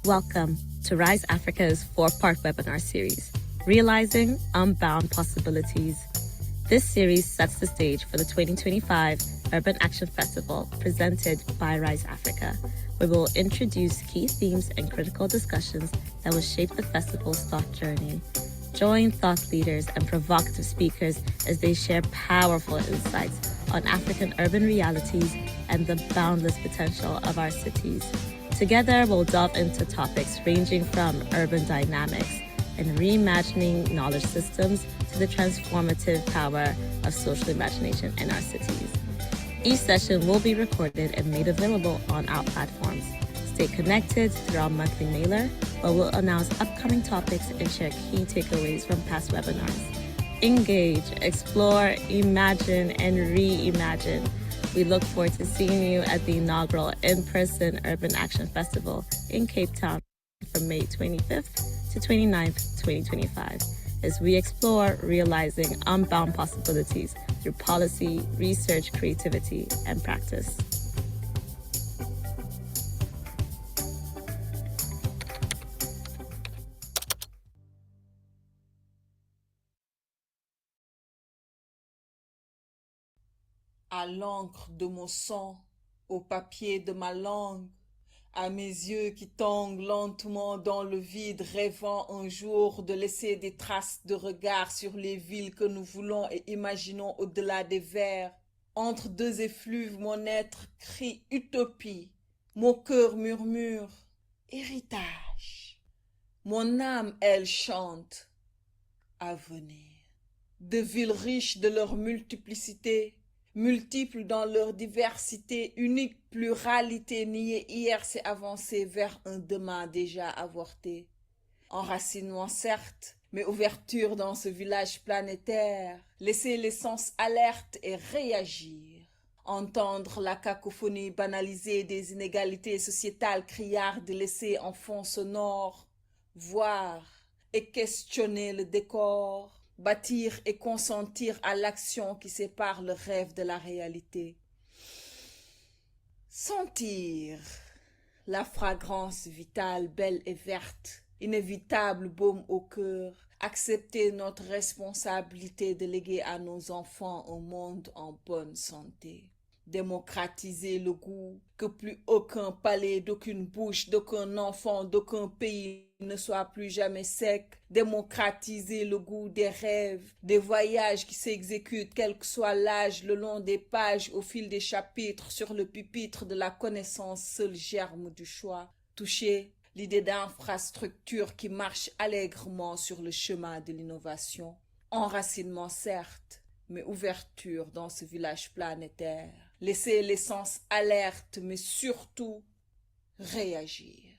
Welcome to Rise Africa's four-part webinar series, Realizing Unbound Possibilities. This series sets the stage for the 2025 Urban Action Festival presented by Rise Africa, where we'll introduce key themes and critical discussions that will shape the festival's thought journey. Join thought leaders and provocative speakers as they share powerful insights on African urban realities and the boundless potential of our cities. Together, we'll delve into topics ranging from urban dynamics and reimagining knowledge systems to the transformative power of social imagination in our cities. Each session will be recorded and made available on our platforms. Stay connected through our monthly mailer, where we'll announce upcoming topics and share key takeaways from past webinars. Engage, explore, imagine, and reimagine. We look forward to seeing you at the inaugural in-person Urban Action Festival in Cape Town from May 25th to 29th, 2025, as we explore realizing unbound possibilities through policy, research, creativity, and practice. À l'encre de mon sang, au papier de ma langue, à mes yeux qui tanguent lentement dans le vide, rêvant un jour de laisser des traces de regard sur les villes que nous voulons et imaginons au-delà des vers. Entre deux effluves, mon être crie utopie, mon cœur murmure héritage. Mon âme, elle, chante avenir. De villes riches de leur multiplicité, multiples dans leur diversité, unique pluralité niée hier s'est avancée vers un demain déjà avorté. Enracinement certes, mais ouverture dans ce village planétaire, laisser les sens alertes et réagir. Entendre la cacophonie banalisée des inégalités sociétales criardes laissées en fond sonore, voir et questionner le décor, bâtir et consentir à l'action qui sépare le rêve de la réalité. Sentir la fragrance vitale, belle et verte, inévitable baume au cœur, accepter notre responsabilité de léguer à nos enfants un monde en bonne santé. Démocratiser le goût, que plus aucun palais, d'aucune bouche, d'aucun enfant, d'aucun pays ne soit plus jamais sec. Démocratiser le goût des rêves, des voyages qui s'exécutent quel que soit l'âge, le long des pages, au fil des chapitres, sur le pupitre de la connaissance, seul germe du choix. Toucher l'idée d'infrastructure qui marche allègrement sur le chemin de l'innovation. Enracinement certes, mais ouverture dans ce village planétaire. Laisser les sens alertes, mais surtout réagir.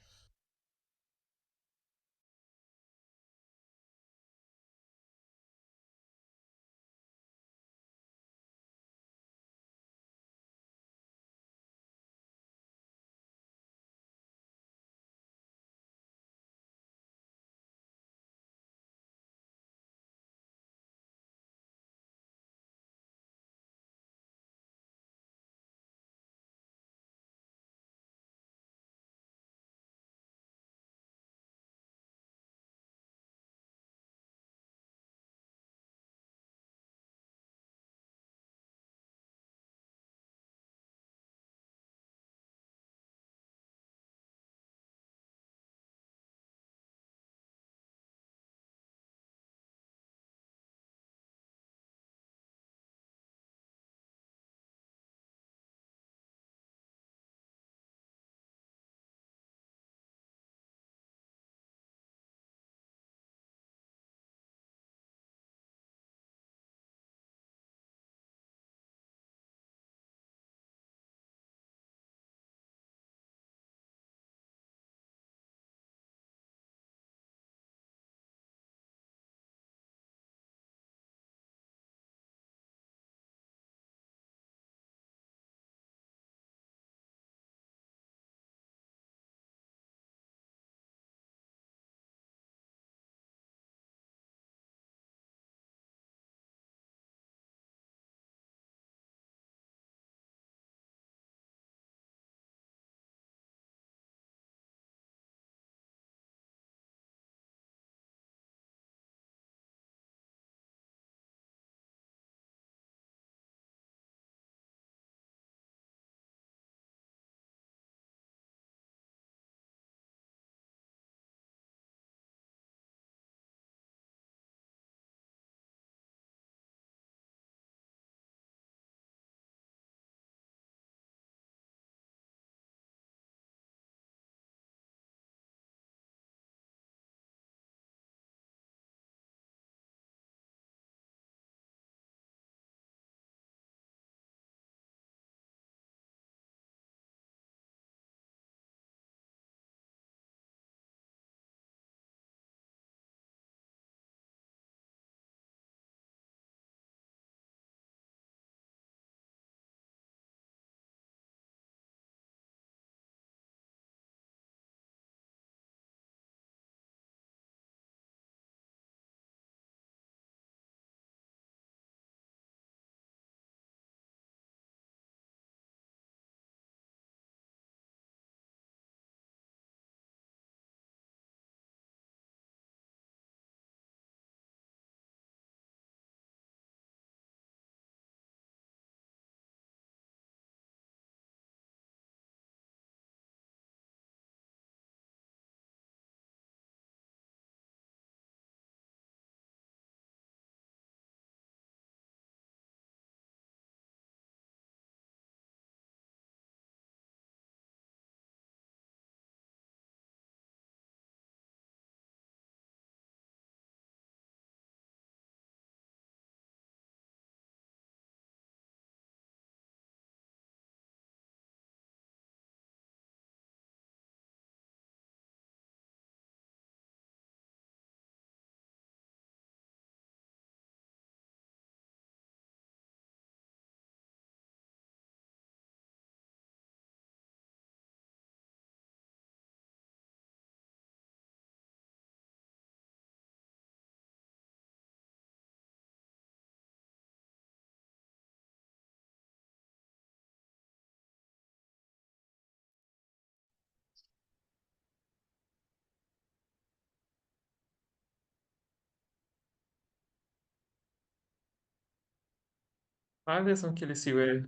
Hi there, Samkelisiwe.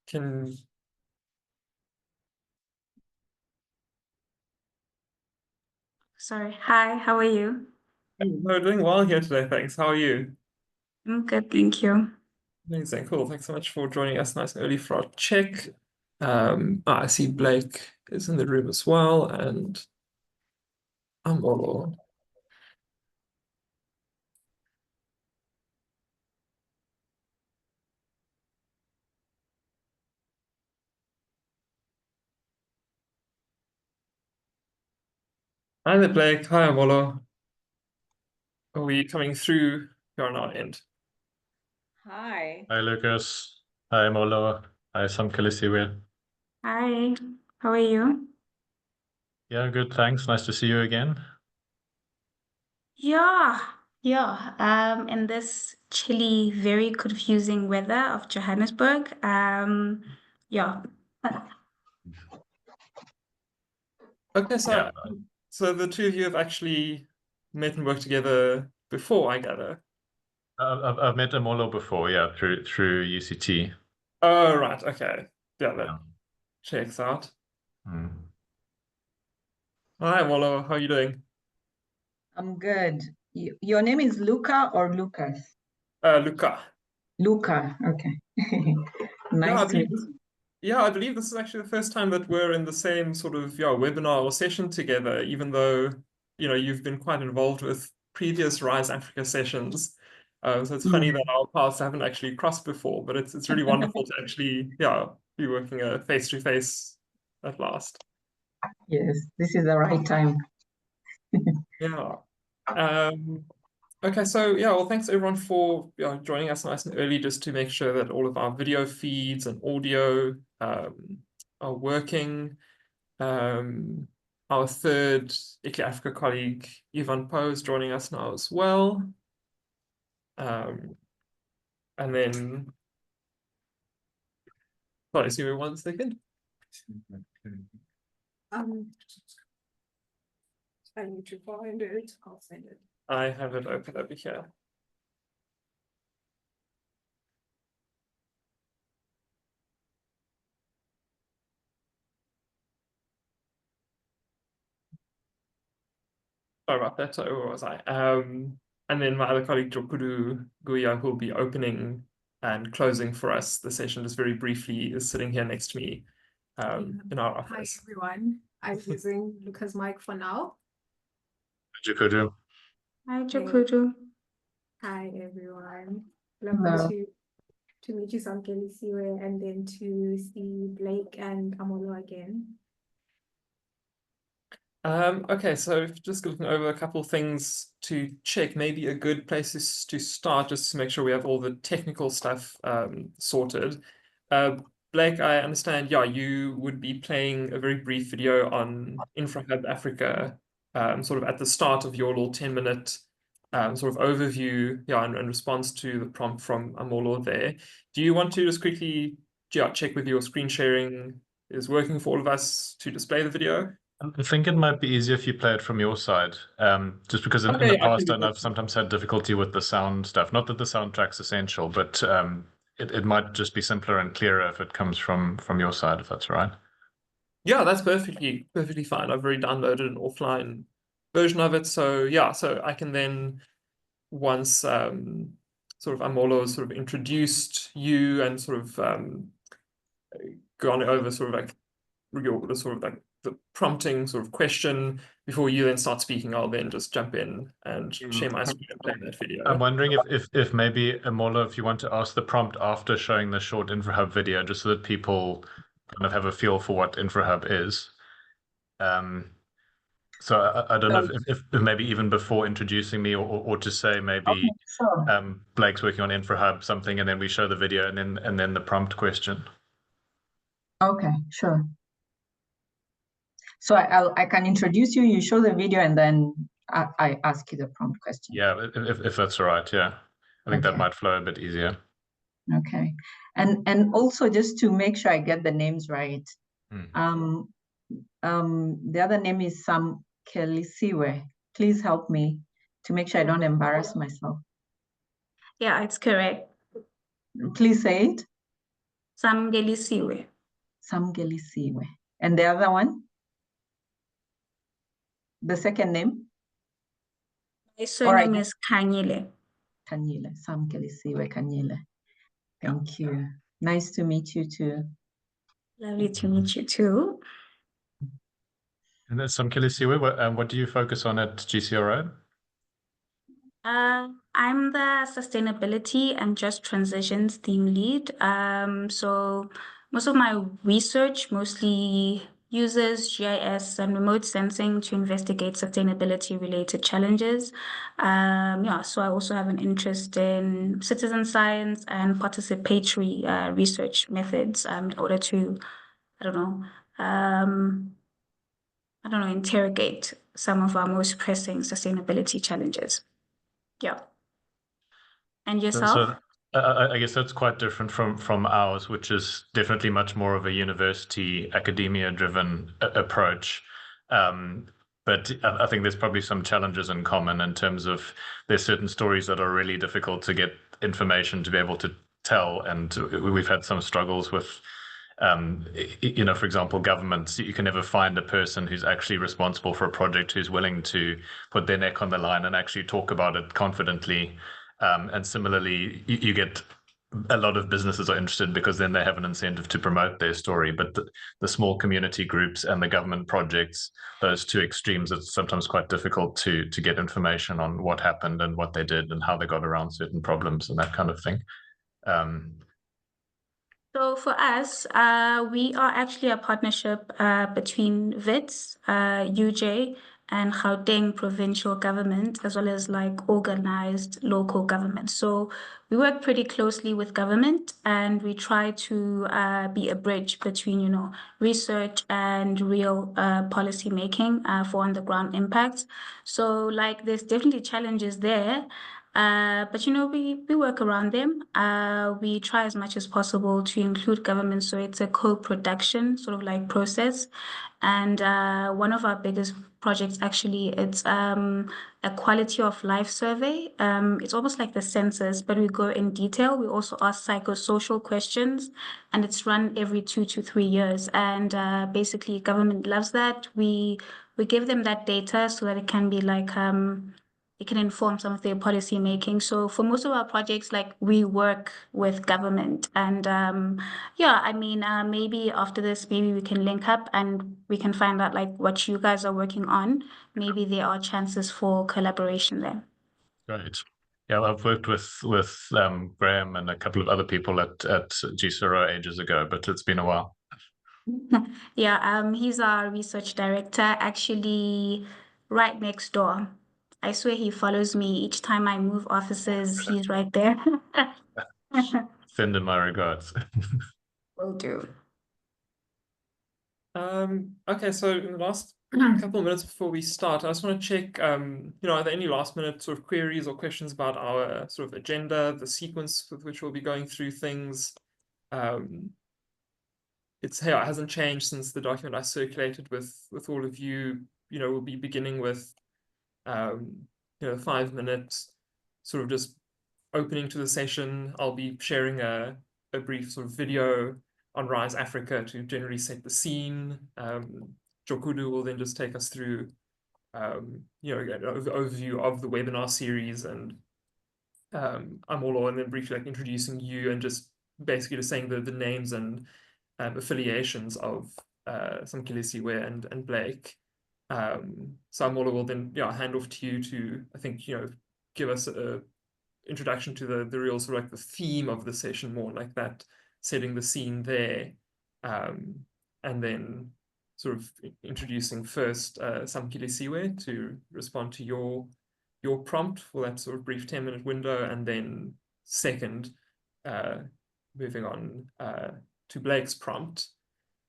Can Sorry. Hi, how are you? no, doing well here today, thanks. How are you? I'm good, thank you. Amazing, cool. Thanks so much for joining us nice and early for our check. I see Blake is in the room as well, and Amollo. Hi there, Blake. Hi, Amollo. Are we coming through here on our end? Hi. Hi, Lucas. Hi, Amollo. Hi, Samkelisiwe. Hi, how are you? Yeah, good, thanks. Nice to see you again. Yeah, in this chilly, very confusing weather of Johannesburg. Yeah. Okay, Yeah, so the two of you have actually met and worked together before, I gather. I've met Amollo before, yeah, through UCT. Oh, right, okay. Yeah, that Yeah. checks out. Mm. Hi, Amollo. How are you doing? I'm good. Your name is Luca or Lucas? Luca. Luca, okay. Yeah, Nice to I believe this is actually the first time that we're in the same sort of webinar or session together, even though you've been quite involved with previous Rise Africa sessions. So it's funny that our paths haven't actually crossed before, but it's really wonderful to actually be working face to face at last. Yes, this is the right time. Yeah. Okay, so well, thanks everyone for joining us nice and early just to make sure that all of our video feeds and audio are working. Our third ICLEI Africa colleague, Yvonne Poe, is joining us now as well. And then, sorry, excuse me 1 second. I need to find it. I'll send it. I have it open over here. Sorry about that. So where was I? And then my other colleague, Jokuru Guya, who will be opening and closing for us the session just very briefly, is sitting here next to me in our Hi office. everyone. I'm using Lucas' mic for now. Jukudu. Hi, Jakudu. Hi everyone. Lovely Hello. to meet you, Samkelisiwe, and then to see Blake and Amollo again. Okay, so just looking over a couple of things to check, maybe a good place is to start just to make sure we have all the technical stuff sorted. Blake, I understand, you would be playing a very brief video on Infrahub Africa, sort of at the start of your little 10-minute sort of overview, and response to the prompt from Amollo there. Do you want to just quickly check with your screen sharing is working for all of us to display the video? I think it might be easier if you play it from your side, just because in the past I've sometimes had difficulty with the sound stuff. Not that the soundtrack's essential, but it might just be simpler and clearer if it comes from your side, if that's all right. Yeah, that's perfectly fine. I've already downloaded an offline version of it, so so I can then once sort of Amollo sort of introduced you and sort of gone over sort of like the sort of like the prompting sort of question before you then start speaking, I'll then just jump in and share my screen and play that video. I'm wondering if maybe Amollo, if you want to ask the prompt after showing the short Infrahub video, just so that people kind of have a feel for what Infrahub is. So I don't know if maybe even before introducing me or to say maybe Okay, sure. Blake's working on Infrahub something, and then we show the video and then the prompt question. Okay, sure. So I can introduce you, you show the video, and then I ask you the prompt question. Yeah, if that's all right, yeah. I think that Okay. might flow a bit easier. Okay. And also just to make sure I get the names right, the other name is Samkelisiwe. Please help me to make sure I don't embarrass myself. Yeah, it's correct. Please say it. Samkelisiwe. Samkelisiwe. And the other one? The second name? My surname is Khanyile. Khanyile. Samkelisiwe Khanyile. Thank you. Nice to meet you too. Lovely to meet you too. And then Samkelisiwe, what do you focus on at GCRO? I'm the sustainability and just transitions team lead. So most of my research mostly uses GIS and remote sensing to investigate sustainability related challenges. So I also have an interest in citizen science and participatory research methods in order to, interrogate some of our most pressing sustainability challenges. Yeah. And yourself? So I guess that's quite different from ours, which is definitely much more of a university academia-driven approach. But I think there's probably some challenges in common in terms of there's certain stories that are really difficult to get information to be able to tell, and we've had some struggles with. For example, governments, you can never find a person who's actually responsible for a project who's willing to put their neck on the line and actually talk about it confidently. And similarly, you get a lot of businesses are interested because then they have an incentive to promote their story. But the small community groups and the government projects, those two extremes, it's sometimes quite difficult to get information on what happened and what they did and how they got around certain problems and that kind of thing. So for us, we are actually a partnership between WITS, UJ, and Gauteng provincial government, as well as like organized local government. So we work pretty closely with government, and we try to be a bridge between, research and real policy making for on-the-ground impacts. So like there's definitely challenges there. But we work around them. We try as much as possible to include government, so it's a co-production sort of like process. And one of our biggest projects actually, it's a quality of life survey. It's almost like the census, but we go in detail. We also ask psychosocial questions, and it's run every 2 to 3 years. And basically, government loves that. We give them that data so that it can be like it can inform some of their policy making. So for most of our projects, like we work with government, and maybe after this, maybe we can link up and we can find out like what you guys are working on. Maybe there are chances for collaboration there. Right. Yeah, I've worked with Graham and a couple of other people at GCRO ages ago, but it's been a while. Yeah, he's our research director, actually right next door. I swear he follows me each time I move offices. He's right there. Send him my regards. Will do. Okay, so in the last couple of minutes before we start, I just want to check, are there any last minute sort of queries or questions about our sort of agenda, the sequence with which we'll be going through things? It hasn't changed since the document I circulated with all of you. We'll be beginning with 5 minutes sort of just opening to the session. I'll be sharing a brief sort of video on Rise Africa to generally set the scene. Jokudu will then just take us through an overview of the webinar series, and Amollo, and then briefly like introducing you and just basically just saying the names and affiliations of Samkelisiwe and Blake. So Amollo will then hand off to you to, I think, give us a introduction to the real sort of like the theme of the session, more like that, setting the scene there, and then sort of introducing first Samkelisiwe to respond to your prompt for that sort of brief 10-minute window, and then second, moving on to Blake's prompt.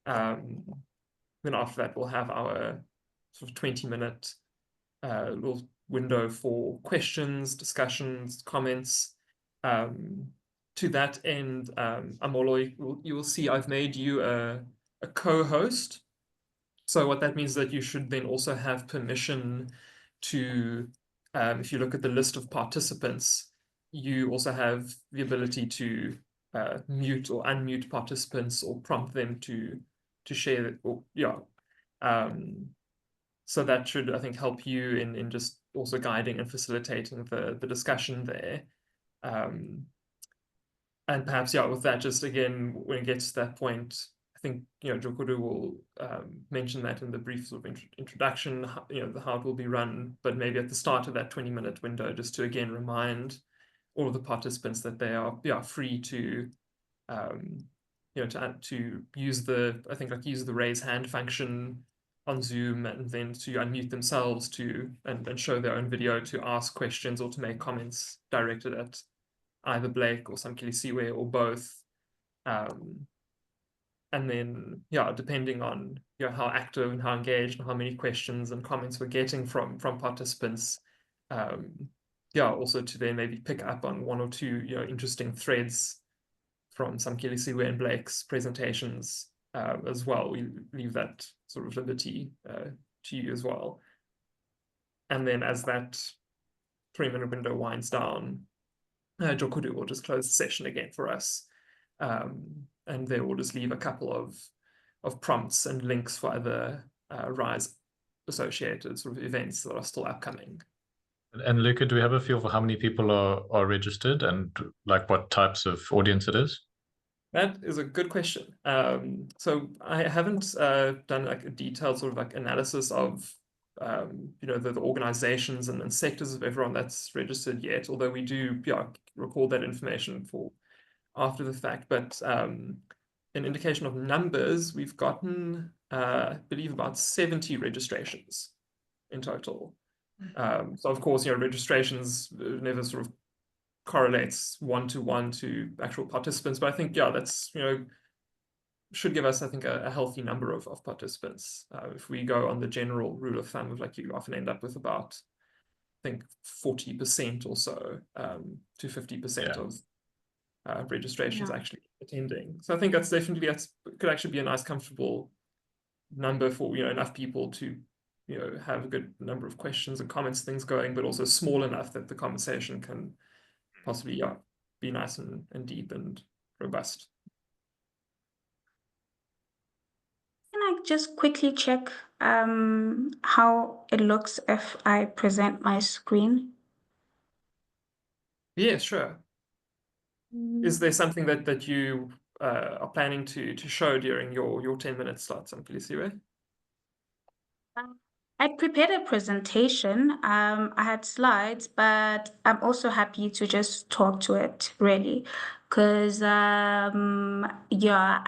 Then after that, we'll have our sort of 20-minute little window for questions, discussions, comments. To that end, Amollo, you will see I've made you a co-host. So what that means is that you should then also have permission to, if you look at the list of participants, you also have the ability to mute or unmute participants or prompt them to share it, or so that should, I think, help you in just also guiding and facilitating the discussion there. And perhaps, with that, just again, when it gets to that point, I think, Jokuru will mention that in the brief sort of introduction, how it will be run, but maybe at the start of that 20-minute window, just to again remind all of the participants that they are free to to use the raise hand function on Zoom, and then to unmute themselves and show their own video to ask questions or to make comments directed at either Blake or Samkelisiwe or both. And then, depending on how active and how engaged and how many questions and comments we're getting from participants, also to then maybe pick up on one or two interesting threads from Samkelisiwe and Blake's presentations as well. We leave that sort of liberty to you as well. And then as that 3-minute window winds down, Jokuru will just close the session again for us. And they will just leave a couple of prompts and links for other RISE associated sort of events that are still upcoming. And Luca, do we have a feel for how many people are registered and like what types of audience it is? That is a good question. So I haven't done like a detailed sort of like analysis of the organizations and sectors of everyone that's registered yet, although we do record that information for after the fact. But an indication of numbers, we've gotten I believe about 70 registrations in total. So of course, registrations never sort of correlates one-to-one to actual participants, but I think that's should give us, I think, a healthy number of participants. If we go on the general rule of thumb of like you often end up with about, I think, 40% or so to 50% of registrations actually attending. So I think that's could actually be a nice comfortable number for enough people to have a good number of questions and comments, things going, but also small enough that the conversation can possibly be nice and deep and robust. Can I just quickly check how it looks if I present my screen? Yeah, sure. Is there something that you are planning to show during your 10-minute slot, Samkelisiwe? I prepared a presentation. I had slides, but I'm also happy to just talk to it, really, because I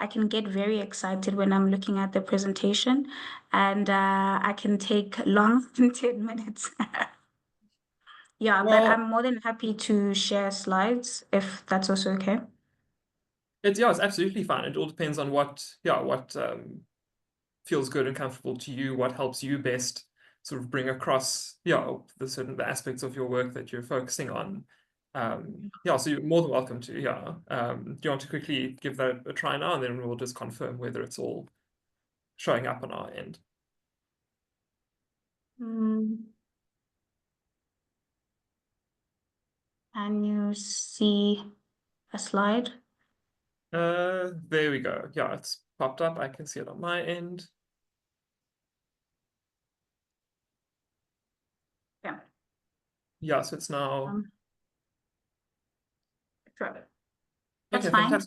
can get very excited when I'm looking at the presentation, and I can take long 10 minutes. But I'm more than happy to share slides if that's also okay. It's absolutely fine. It all depends on what feels good and comfortable to you, what helps you best sort of bring across the certain aspects of your work that you're focusing on. So you're more than welcome to. Do you want to quickly give that a try now, and then we'll just confirm whether it's all showing up on our end? Can you see a slide? There we go. It's popped up. I can see it on my end. So it's now. Sure. That's Okay, fine.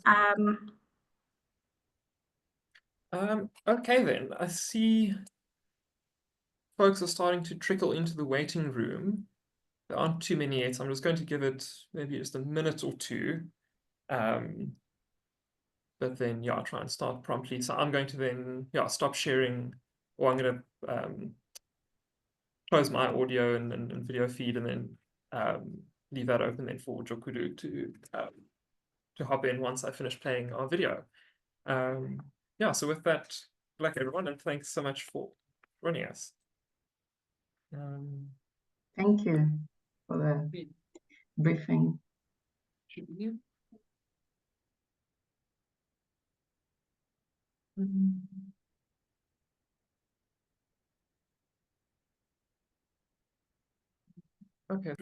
fantastic. Okay then. I see folks are starting to trickle into the waiting room. There aren't too many yet, so I'm just going to give it maybe just a minute or two. But then try and start promptly. So I'm going to then stop sharing, or I'm going to close my audio and video feed, and then leave that open then for Jokuru to hop in once I finish playing our video. So with that, good luck everyone, and thanks so much for joining us. Thank you for the briefing. Okay.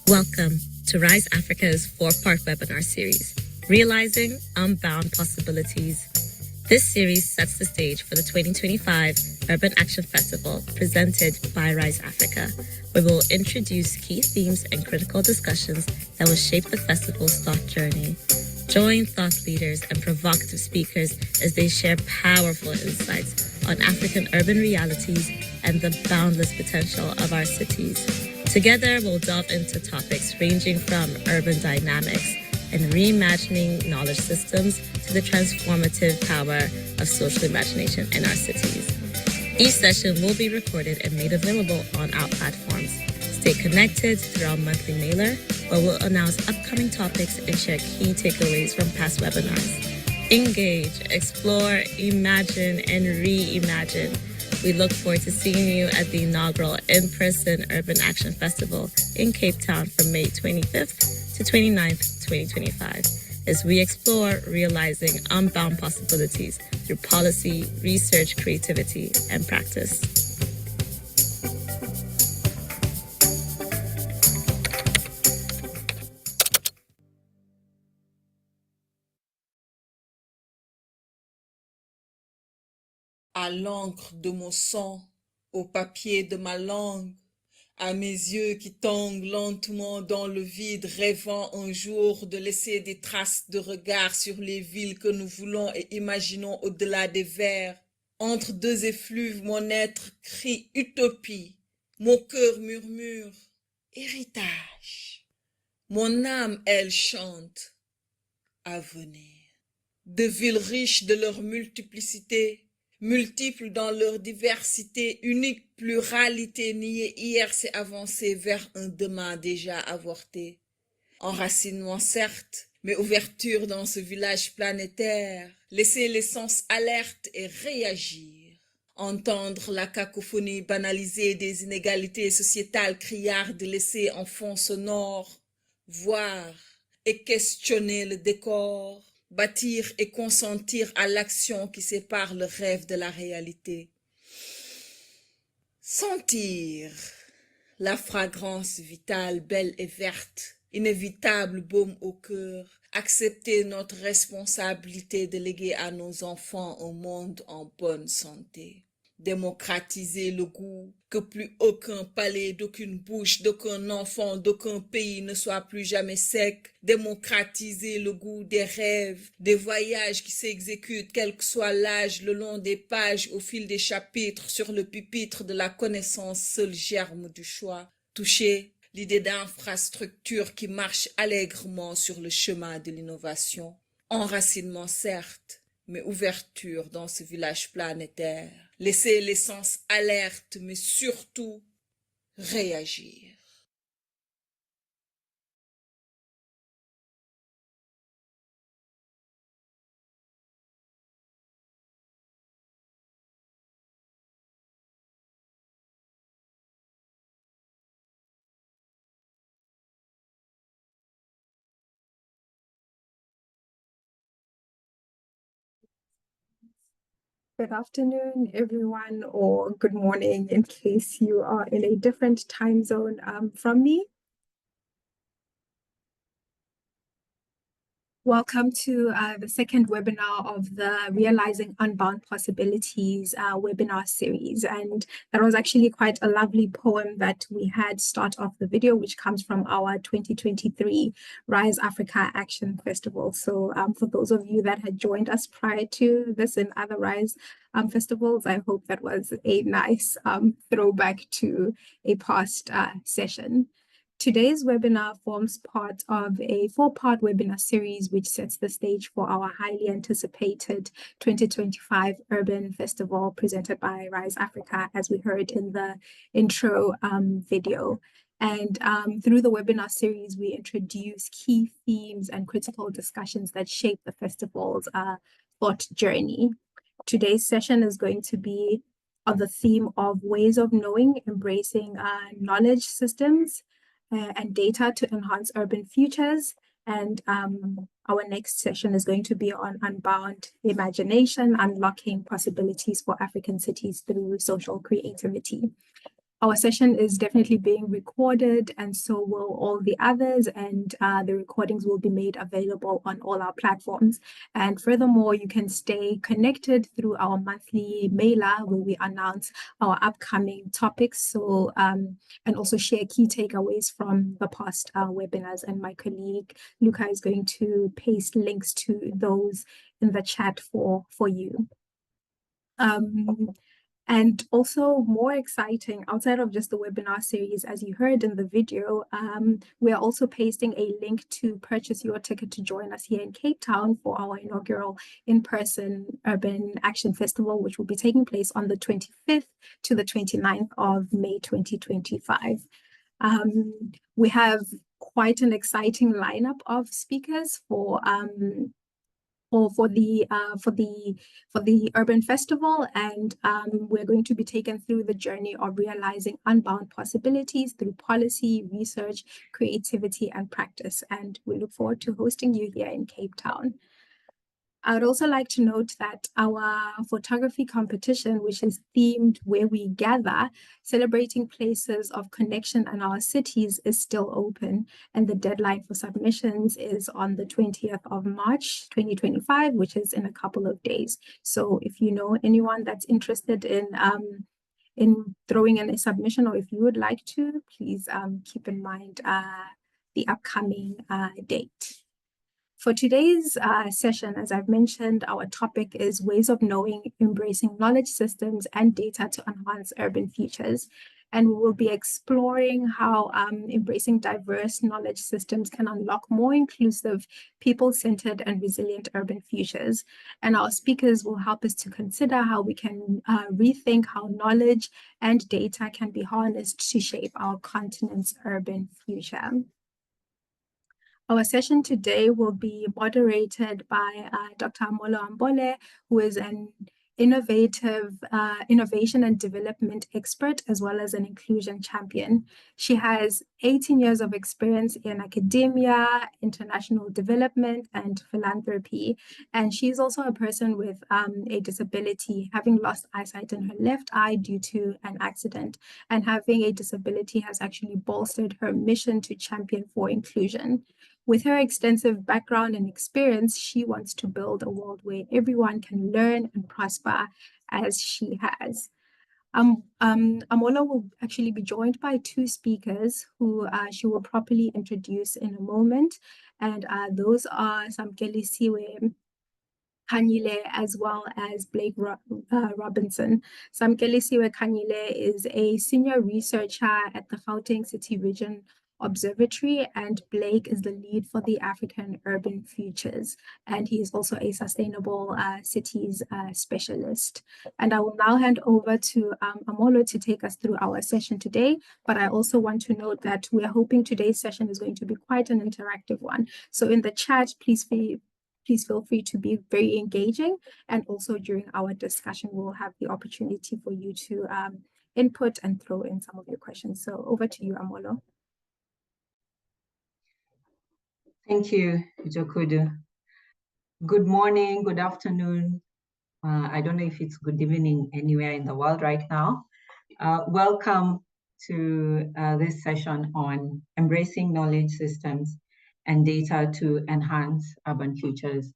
Welcome to Rise Africa's four-part webinar series, Realizing Unbound Possibilities. This series sets the stage for the 2025 Urban Action Festival presented by Rise Africa, where we'll introduce key themes and critical discussions that will shape the festival's thought journey. Join thought leaders and provocative speakers as they share powerful insights on African urban realities and the boundless potential of our cities. Together, we'll delve into topics ranging from urban dynamics and reimagining knowledge systems to the transformative power of social imagination in our cities. Each session will be recorded and made available on our platforms. Stay connected through our monthly mailer, where we'll announce upcoming topics and share key takeaways from past webinars. Engage, explore, imagine, and reimagine. We look forward to seeing you at the inaugural in-person Urban Action Festival in Cape Town from May 25th to 29th, 2025, as we explore realizing unbound possibilities through policy, research, creativity, and practice. À l'encre de mon sang, au papier de ma langue, à mes yeux qui tanguent lentement dans le vide, rêvant un jour de laisser des traces de regard sur les villes que nous voulons et imaginons au-delà des vers. Entre deux effluves, mon être crie utopie, mon cœur murmure héritage. Mon âme, elle, chante avenir. De villes riches de leur multiplicité, multiples dans leur diversité, unique pluralité niée hier s'est avancée vers un demain déjà avorté. Enracinement certes, mais ouverture dans ce village planétaire, laisser les sens alertes et réagir. Entendre la cacophonie banalisée des inégalités sociétales criardes laissées en fond sonore, voir et questionner le décor, bâtir et consentir à l'action qui sépare le rêve de la réalité. Sentir la fragrance vitale, belle et verte, inévitable baume au cœur, accepter notre responsabilité de léguer à nos enfants un monde en bonne santé. Démocratiser le goût, que plus aucun palais, d'aucune bouche, d'aucun enfant, d'aucun pays ne soit plus jamais sec. Démocratiser le goût des rêves, des voyages qui s'exécutent, quel que soit l'âge, le long des pages, au fil des chapitres, sur le pupitre de la connaissance, seul germe du choix. Toucher l'idée d'infrastructure qui marche allègrement sur le chemin de l'innovation. Enracinement certes, mais ouverture dans ce village planétaire. Laisser les sens alertes, mais surtout réagir. Good afternoon, everyone, or good morning in case you are in a different time zone from me. Welcome to the second webinar of the Realizing Unbound Possibilities webinar series. And that was actually quite a lovely poem that we had start off the video, which comes from our 2023 Rise Africa Action Festival. So for those of you that had joined us prior to this and other Rise festivals, I hope that was a nice throwback to a past session. Today's webinar forms part of a four-part webinar series which sets the stage for our highly anticipated 2025 Urban Festival presented by Rise Africa, as we heard in the intro video. And through the webinar series, we introduce key themes and critical discussions that shape the festival's thought journey. Today's session is going to be on the theme of ways of knowing, embracing knowledge systems, and data to enhance urban futures. And our next session is going to be on unbound imagination, unlocking possibilities for African cities through social creativity. Our session is definitely being recorded, and so will all the others, and the recordings will be made available on all our platforms. And furthermore, you can stay connected through our monthly mailer where we announce our upcoming topics. So, and also share key takeaways from the past webinars. And my colleague Luca is going to paste links to those in the chat for you. And also more exciting, outside of just the webinar series, as you heard in the video, we are also pasting a link to purchase your ticket to join us here in Cape Town for our inaugural in-person Urban Action Festival, which will be taking place on the 25th to the 29th of May 2025. We have quite an exciting lineup of speakers for the Urban Festival, and we're going to be taken through the journey of realizing unbound possibilities through policy, research, creativity, and practice. And we look forward to hosting you here in Cape Town. I would also like to note that our photography competition, which is themed Where We Gather, celebrating places of connection in our cities, is still open. And the deadline for submissions is on the 20th of March, 2025, which is in a couple of days. So if you know anyone that's interested in throwing in a submission, or if you would like to, please keep in mind the upcoming date. For today's session, as I've mentioned, our topic is ways of knowing, embracing knowledge systems and data to enhance urban futures. And we will be exploring how embracing diverse knowledge systems can unlock more inclusive, people-centered and resilient urban futures. And our speakers will help us to consider how we can rethink how knowledge and data can be harnessed to shape our continent's urban future. Our session today will be moderated by Dr. Amollo Ambole, who is an innovation and development expert, as well as an inclusion champion. She has 18 years of experience in academia, international development, and philanthropy. And she's also a person with a disability, having lost eyesight in her left eye due to an accident. And having a disability has actually bolstered her mission to champion for inclusion. With her extensive background and experience, she wants to build a world where everyone can learn and prosper as she has. Amollo will actually be joined by two speakers who she will properly introduce in a moment. And those are Samkelisiwe Khanyile as well as Blake Robinson. Samkelisiwe Khanyile is a senior researcher at the Gauteng City-Region Observatory, and Blake is the lead for the African Urban Futures, and he is also a sustainable cities specialist. And I will now hand over to Amollo to take us through our session today, but I also want to note that we are hoping today's session is going to be quite an interactive one. So in the chat, please feel free to be very engaging, and also during our discussion, we'll have the opportunity for you to input and throw in some of your questions. So over to you, Amollo. Thank you, Jokudu. Good morning, good afternoon. I don't know if it's good evening anywhere in the world right now. Welcome to this session on embracing knowledge systems and data to enhance urban futures.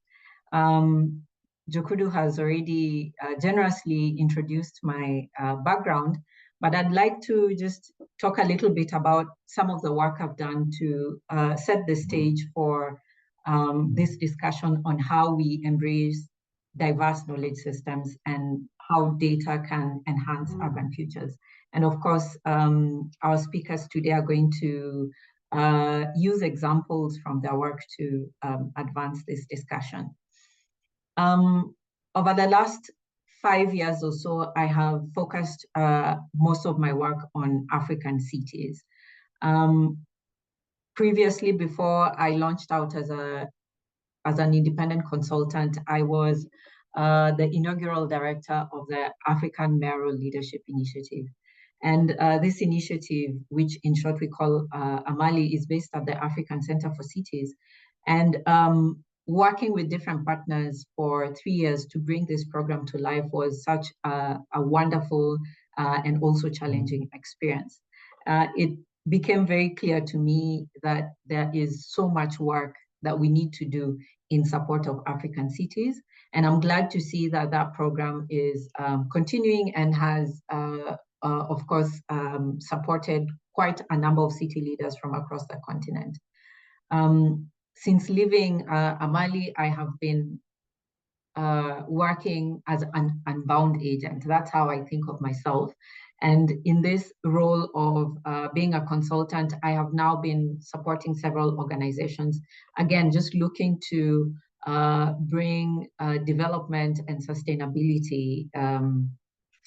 Jokudu has already generously introduced my background, but I'd like to just talk a little bit about some of the work I've done to set the stage for this discussion on how we embrace diverse knowledge systems and how data can enhance urban futures. And of course, our speakers today are going to use examples from their work to advance this discussion. Over the last 5 years or so, I have focused most of my work on African cities. Previously, before I launched out as an independent consultant, I was the inaugural director of the African Mayoral Leadership Initiative. And this initiative, which in short we call AMALI, is based at the African Center for Cities. And working with different partners for 3 years to bring this program to life was such a wonderful and also challenging experience. It became very clear to me that there is so much work that we need to do in support of African cities. And I'm glad to see that that program is continuing and has, of course, supported quite a number of city leaders from across the continent. Since leaving Amali, I have been working as an unbound agent. That's how I think of myself. And in this role of being a consultant, I have now been supporting several organizations, again, just looking to bring development and sustainability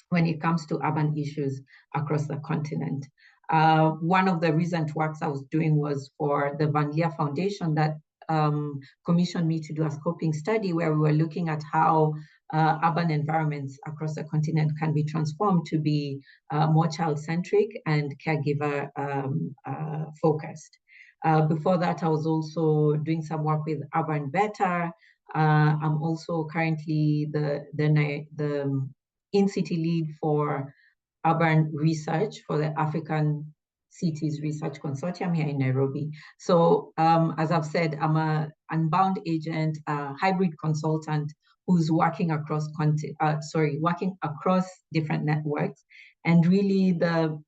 when it comes to urban issues across the continent. One of the recent works I was doing was for the Van Leer Foundation that commissioned me to do a scoping study where we were looking at how urban environments across the continent can be transformed to be more child-centric and caregiver focused. Before that, I was also doing some work with Urban Better. I'm also currently the in-city lead for urban research for the African Cities Research Consortium here in Nairobi. So as I've said, I'm an unbound agent, a hybrid consultant who's working across working across different networks. And really the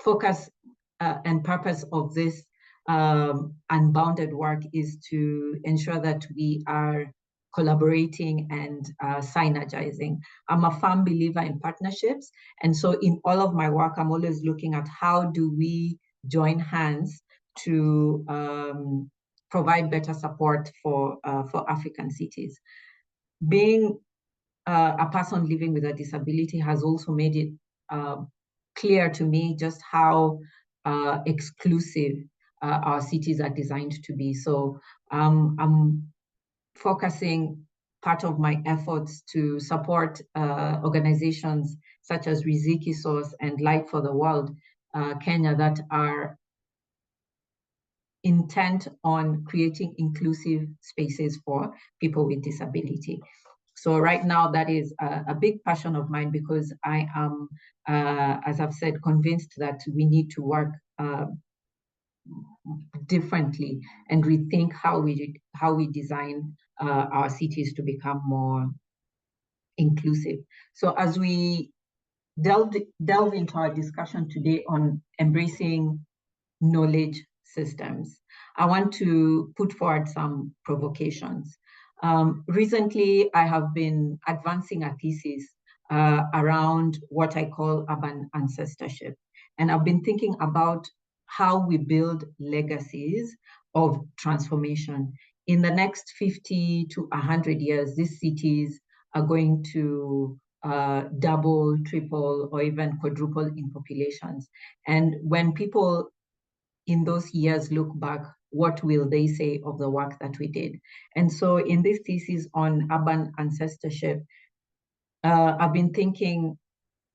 focus and purpose of this unbounded work is to ensure that we are collaborating and synergizing. I'm a firm believer in partnerships. And so in all of my work, I'm always looking at how do we join hands to provide better support for African cities. Being a person living with a disability has also made it clear to me just how exclusive our cities are designed to be. So I'm focusing part of my efforts to support organizations such as Riziki Source and Light for the World Kenya that are intent on creating inclusive spaces for people with disability. So right now that is a big passion of mine because I am, as I've said, convinced that we need to work differently and rethink how we design our cities to become more inclusive. So as we delve into our discussion today on embracing knowledge systems, I want to put forward some provocations. Recently, I have been advancing a thesis around what I call urban ancestorship. And I've been thinking about how we build legacies of transformation. In the next 50 to 100 years, these cities are going to double, triple, or even quadruple in populations. And when people in those years look back, what will they say of the work that we did? And so in this thesis on urban ancestorship, I've been thinking,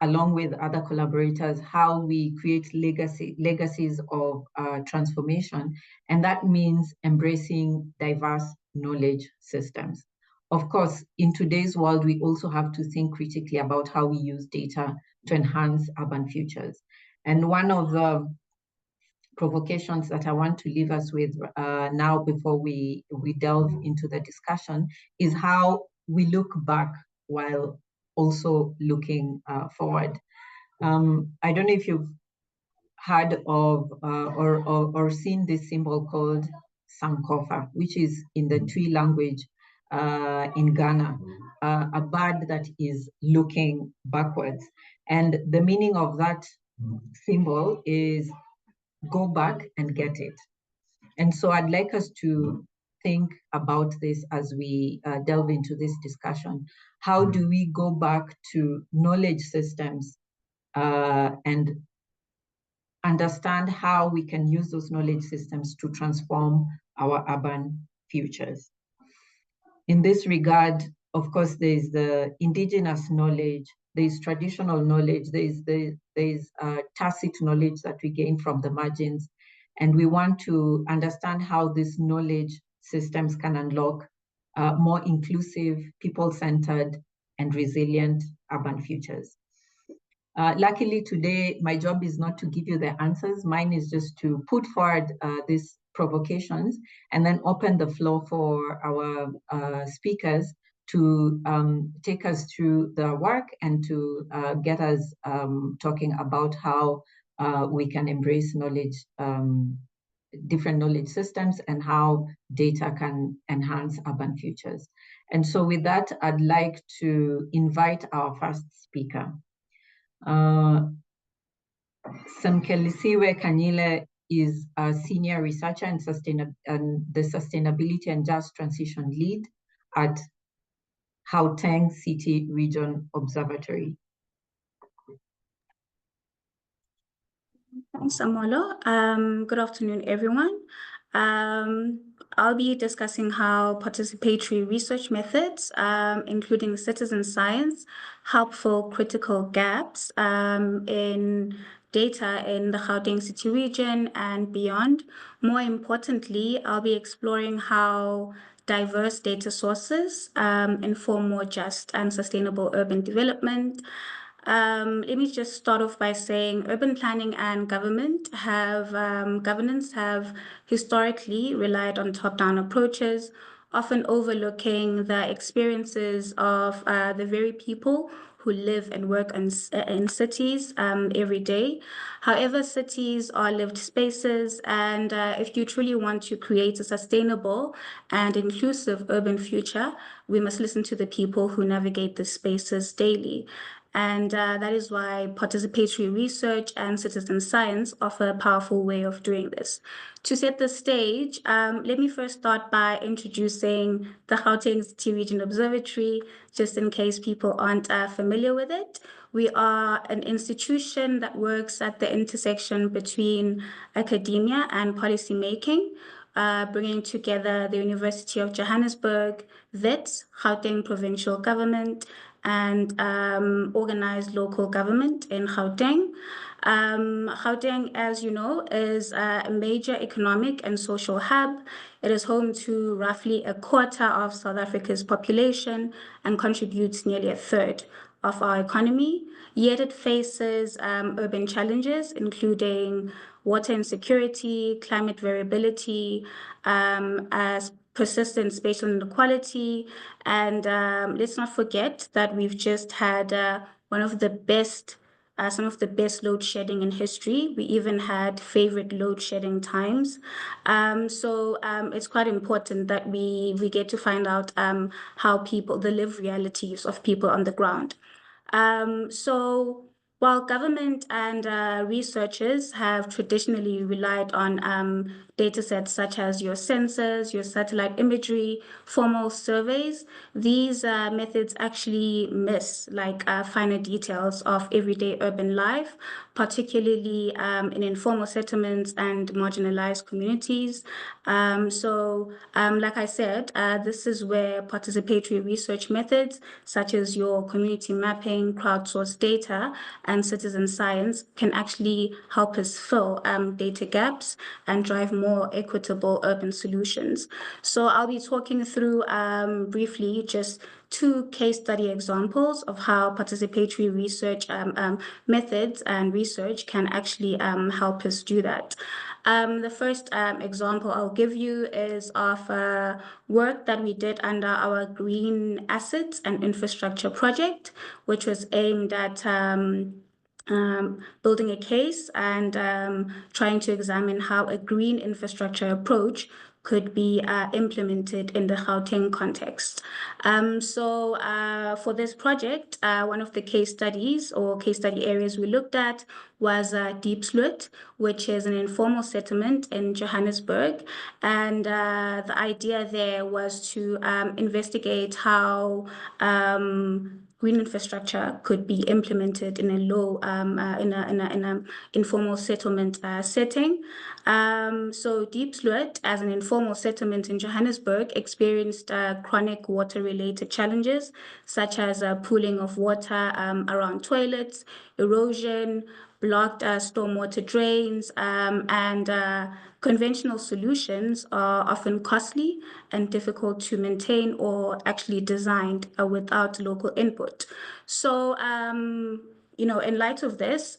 along with other collaborators, how we create legacies of transformation. And that means embracing diverse knowledge systems. Of course, in today's world, we also have to think critically about how we use data to enhance urban futures. And one of the provocations that I want to leave us with now before we delve into the discussion is how we look back while also looking forward. I don't know if you've heard of or seen this symbol called Sankofa, which is in the Twi language in Ghana, a bird that is looking backwards. And the meaning of that symbol is go back and get it. And so I'd like us to think about this as we delve into this discussion. How do we go back to knowledge systems and understand how we can use those knowledge systems to transform our urban futures? In this regard, of course, there's the indigenous knowledge, there's traditional knowledge, there's tacit knowledge that we gain from the margins. And we want to understand how these knowledge systems can unlock more inclusive, people-centered, and resilient urban futures. Luckily today, my job is not to give you the answers. Mine is just to put forward these provocations and then open the floor for our speakers to take us through the work and to get us talking about how we can embrace knowledge, different knowledge systems, and how data can enhance urban futures. And so with that, I'd like to invite our first speaker. Samkelisiwe Khanyile is a senior researcher and the Sustainability and Just Transition Lead at Gauteng City-Region Observatory. Thanks, Amollo. Good afternoon, everyone. I'll be discussing how participatory research methods, including citizen science, help fill critical gaps in data in the Gauteng City region and beyond. More importantly, I'll be exploring how diverse data sources inform more just and sustainable urban development. Let me just start off by saying urban planning and governance have historically relied on top-down approaches, often overlooking the experiences of the very people who live and work in cities every day. However, cities are lived spaces, and if you truly want to create a sustainable and inclusive urban future, we must listen to the people who navigate the spaces daily. And that is why participatory research and citizen science offer a powerful way of doing this. To set the stage, let me first start by introducing the Gauteng City-Region Observatory, just in case people aren't familiar with it. We are an institution that works at the intersection between academia and policymaking, bringing together the University of Johannesburg, WITS, Gauteng Provincial Government, and organized local government in Gauteng. Gauteng, as you know, is a major economic and social hub. It is home to roughly a quarter of South Africa's population and contributes nearly a third of our economy. Yet it faces urban challenges, including water insecurity, climate variability, as persistent spatial inequality, and let's not forget that we've just had some of the best load shedding in history. We even had favorite load shedding times. So it's quite important that we get to find out how the lived realities of people on the ground. So while government and researchers have traditionally relied on data sets such as your sensors, your satellite imagery, formal surveys, these methods actually miss finer details of everyday urban life, particularly in informal settlements and marginalized communities. Like I said, this is where participatory research methods such as your community mapping, crowdsourced data, and citizen science can actually help us fill data gaps and drive more equitable urban solutions. So I'll be talking through briefly just two case study examples of how participatory research methods and research can actually help us do that. The first example I'll give you is of work that we did under our Green Assets and Infrastructure project, which was aimed at building a case and trying to examine how a green infrastructure approach could be implemented in the Gauteng context. For this project, one of the case studies or case study areas we looked at was Diepsloot, which is an informal settlement in Johannesburg. And the idea there was to investigate how green infrastructure could be implemented in a low, in an informal settlement setting. So Diepsloot, as an informal settlement in Johannesburg, experienced chronic water-related challenges, such as pooling of water around toilets, erosion, blocked stormwater drains, and conventional solutions are often costly and difficult to maintain or actually designed without local input. So in light of this,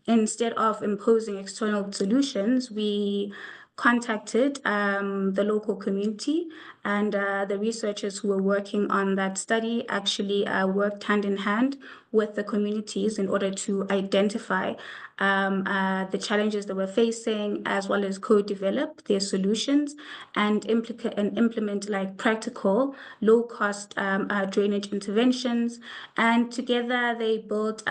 instead of imposing external solutions, we contacted the local community, and the researchers who were working on that study actually worked hand in hand with the communities in order to identify the challenges they were facing, as well as co-develop their solutions and implement like practical, low-cost drainage interventions. And together they built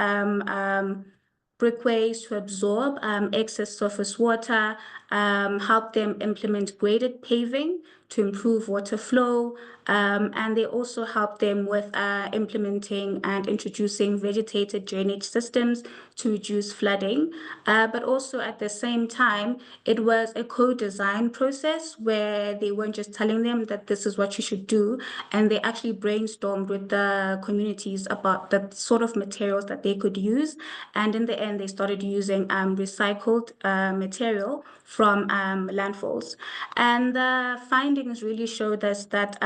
brickways to absorb excess surface water, help them implement graded paving to improve water flow, and they also help them with implementing and introducing vegetated drainage systems to reduce flooding. But also at the same time, it was a co-design process where they weren't just telling them that this is what you should do, and they actually brainstormed with the communities about the sort of materials that they could use. And in the end, they started using recycled material from landfills. And the findings really showed us that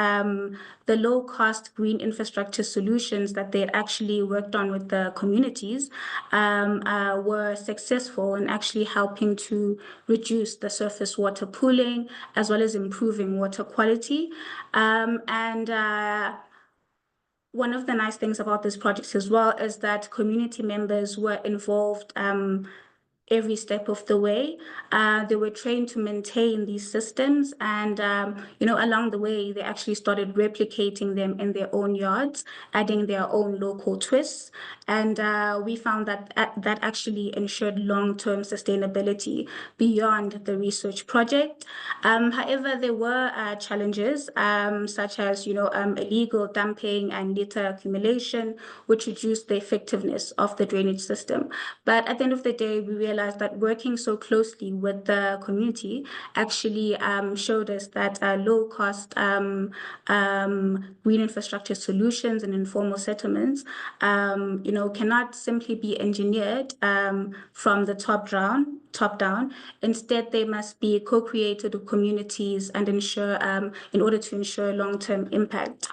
the low-cost green infrastructure solutions that they had actually worked on with the communities were successful in actually helping to reduce the surface water pooling, as well as improving water quality. One of the nice things about this project as well is that community members were involved every step of the way. They were trained to maintain these systems, and along the way they actually started replicating them in their own yards, adding their own local twists. And we found that that actually ensured long-term sustainability beyond the research project. However, there were challenges such as illegal dumping and litter accumulation, which reduced the effectiveness of the drainage system. But at the end of the day, we realized that working so closely with the community actually showed us that low-cost green infrastructure solutions and informal settlements, cannot simply be engineered from the top down. Instead, they must be co-created with communities and in order to ensure long-term impact.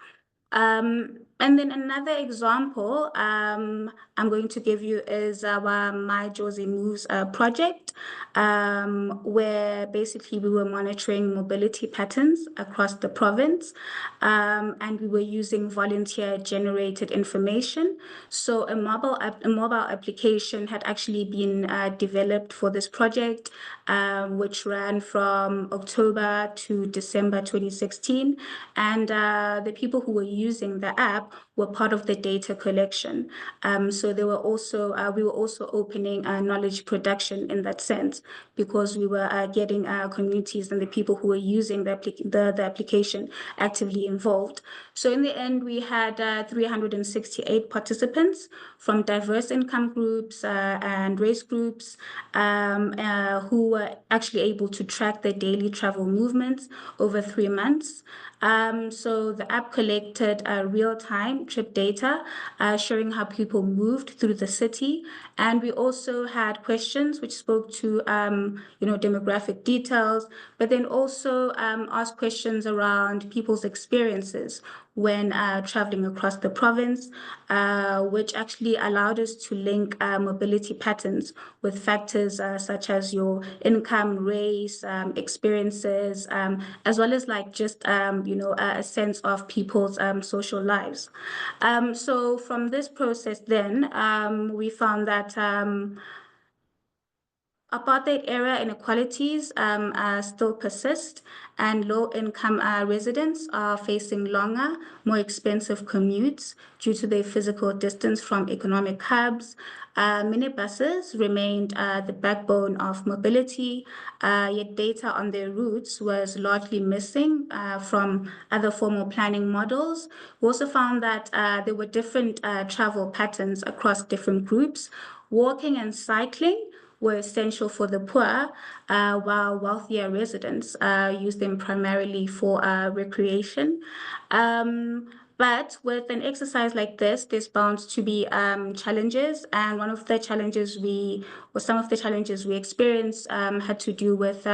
And then another example I'm going to give you is our My Josie Moves project, where basically we were monitoring mobility patterns across the province, and we were using volunteer-generated information. So a mobile application had actually been developed for this project, which ran from October to December 2016, and the people who were using the app were part of the data collection. So we were also opening knowledge production in that sense, because we were getting communities and the people who were using the application actively involved. So in the end, we had 368 participants from diverse income groups and race groups who were actually able to track their daily travel movements over 3 months. So the app collected real-time trip data showing how people moved through the city. And we also had questions which spoke to demographic details, but then also asked questions around people's experiences when traveling across the province, which actually allowed us to link mobility patterns with factors such as your income, race, experiences, as well as a sense of people's social lives. So from this process then, we found that apartheid-era inequalities still persist, and low-income residents are facing longer, more expensive commutes due to their physical distance from economic hubs. Minibuses remained the backbone of mobility, yet data on their routes was largely missing from other formal planning models. We also found that there were different travel patterns across different groups. Walking and cycling were essential for the poor, while wealthier residents used them primarily for recreation. But with an exercise like this, there's bound to be challenges, and some of the challenges we experienced had to do with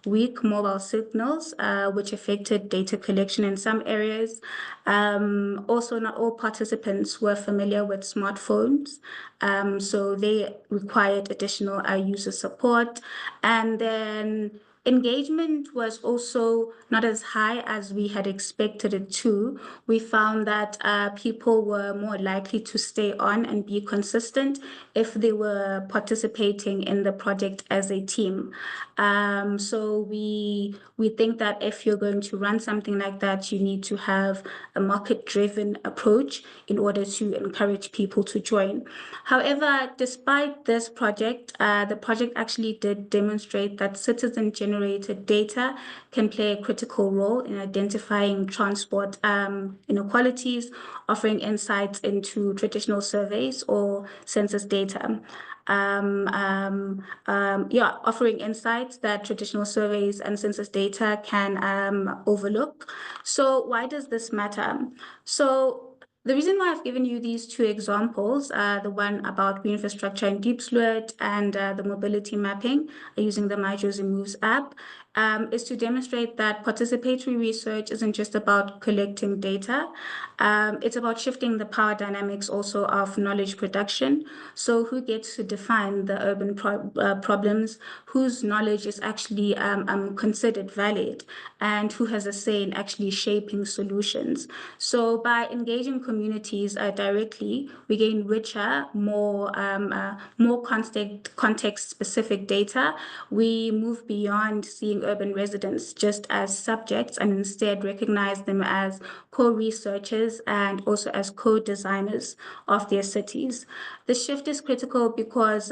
weak mobile signals, which affected data collection in some areas. Also, not all participants were familiar with smartphones, so they required additional user support. And then engagement was also not as high as we had expected it to. We found that people were more likely to stay on and be consistent if they were participating in the project as a team. So we think that if you're going to run something like that, you need to have a market-driven approach in order to encourage people to join. However, despite this project, the project actually did demonstrate that citizen-generated data can play a critical role in identifying transport inequalities, offering insights into traditional surveys or census data. Offering insights that traditional surveys and census data can overlook. So why does this matter? So the reason why I've given you these two examples, the one about green infrastructure in Diepsloot and the mobility mapping using the My Jozi Moves app, is to demonstrate that participatory research isn't just about collecting data. It's about shifting the power dynamics also of knowledge production. So who gets to define the urban problems, whose knowledge is actually considered valid, and who has a say in actually shaping solutions. So by engaging communities directly, we gain richer, more context-specific data. We move beyond seeing urban residents just as subjects and instead recognize them as co-researchers and also as co-designers of their cities. The shift is critical because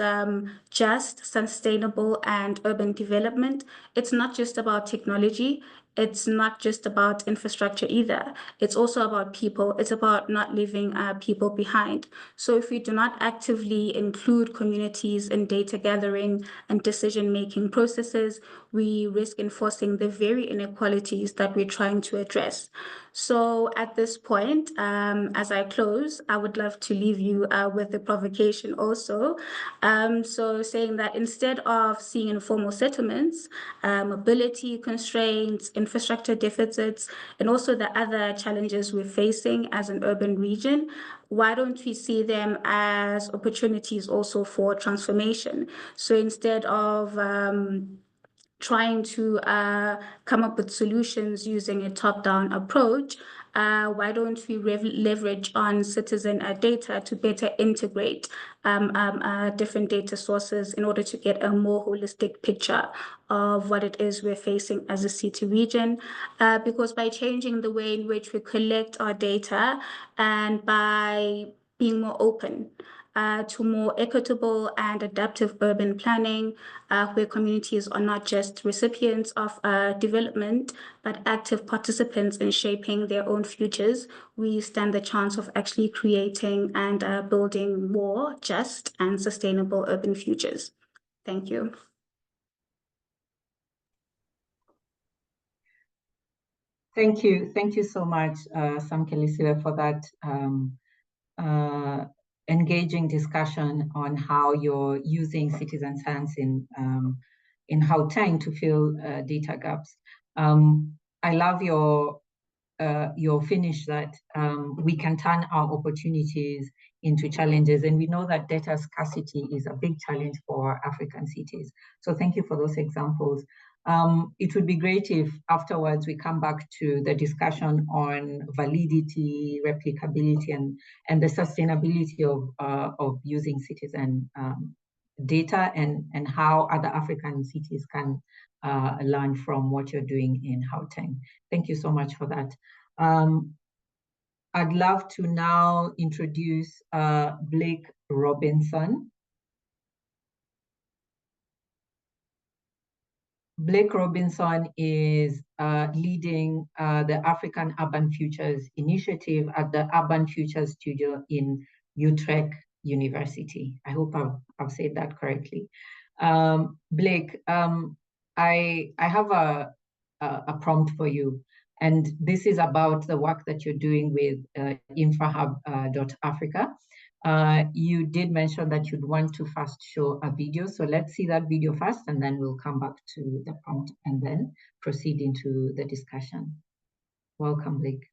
just, sustainable, and urban development, it's not just about technology. It's not just about infrastructure either. It's also about people. It's about not leaving people behind. So if we do not actively include communities in data gathering and decision-making processes, we risk enforcing the very inequalities that we're trying to address. So at this point, as I close, I would love to leave you with a provocation also. So saying that instead of seeing informal settlements, mobility constraints, infrastructure deficits, and also the other challenges we're facing as an urban region, why don't we see them as opportunities also for transformation? So instead of trying to come up with solutions using a top-down approach, why don't we leverage on citizen data to better integrate different data sources in order to get a more holistic picture of what it is we're facing as a city region? Because by changing the way in which we collect our data and by being more open to more equitable and adaptive urban planning, where communities are not just recipients of development, but active participants in shaping their own futures, we stand the chance of actually creating and building more just and sustainable urban futures. Thank you. Thank you. Thank you so much, Samkelisiwe, for that engaging discussion on how you're using citizen science in Gauteng to fill data gaps. I love your finish that we can turn our opportunities into challenges, and we know that data scarcity is a big challenge for African cities. So thank you for those examples. It would be great if afterwards we come back to the discussion on validity, replicability, and the sustainability of using citizen data and how other African cities can learn from what you're doing in Gauteng. Thank you so much for that. I'd love to now introduce Blake Robinson. Blake Robinson is leading the African Urban Futures Initiative at the Urban Futures Studio in Utrecht University. I hope I've said that correctly. Blake, I have a prompt for you. And this is about the work that you're doing with Infrahub.Africa. You did mention that you'd want to first show a video. So let's see that video first, and then we'll come back to the prompt and then proceed into the discussion. Welcome, Blake.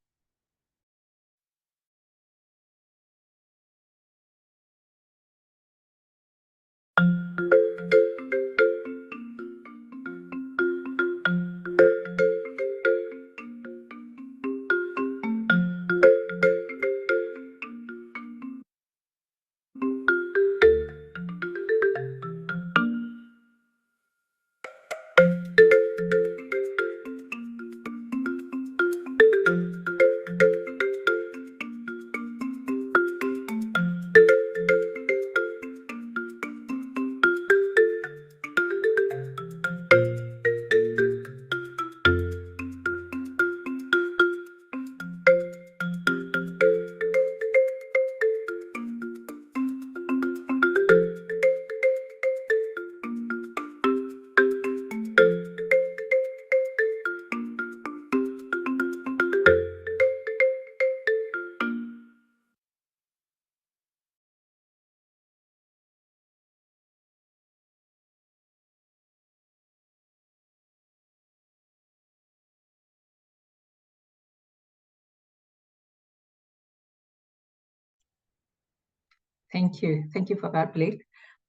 Thank you for that, Blake.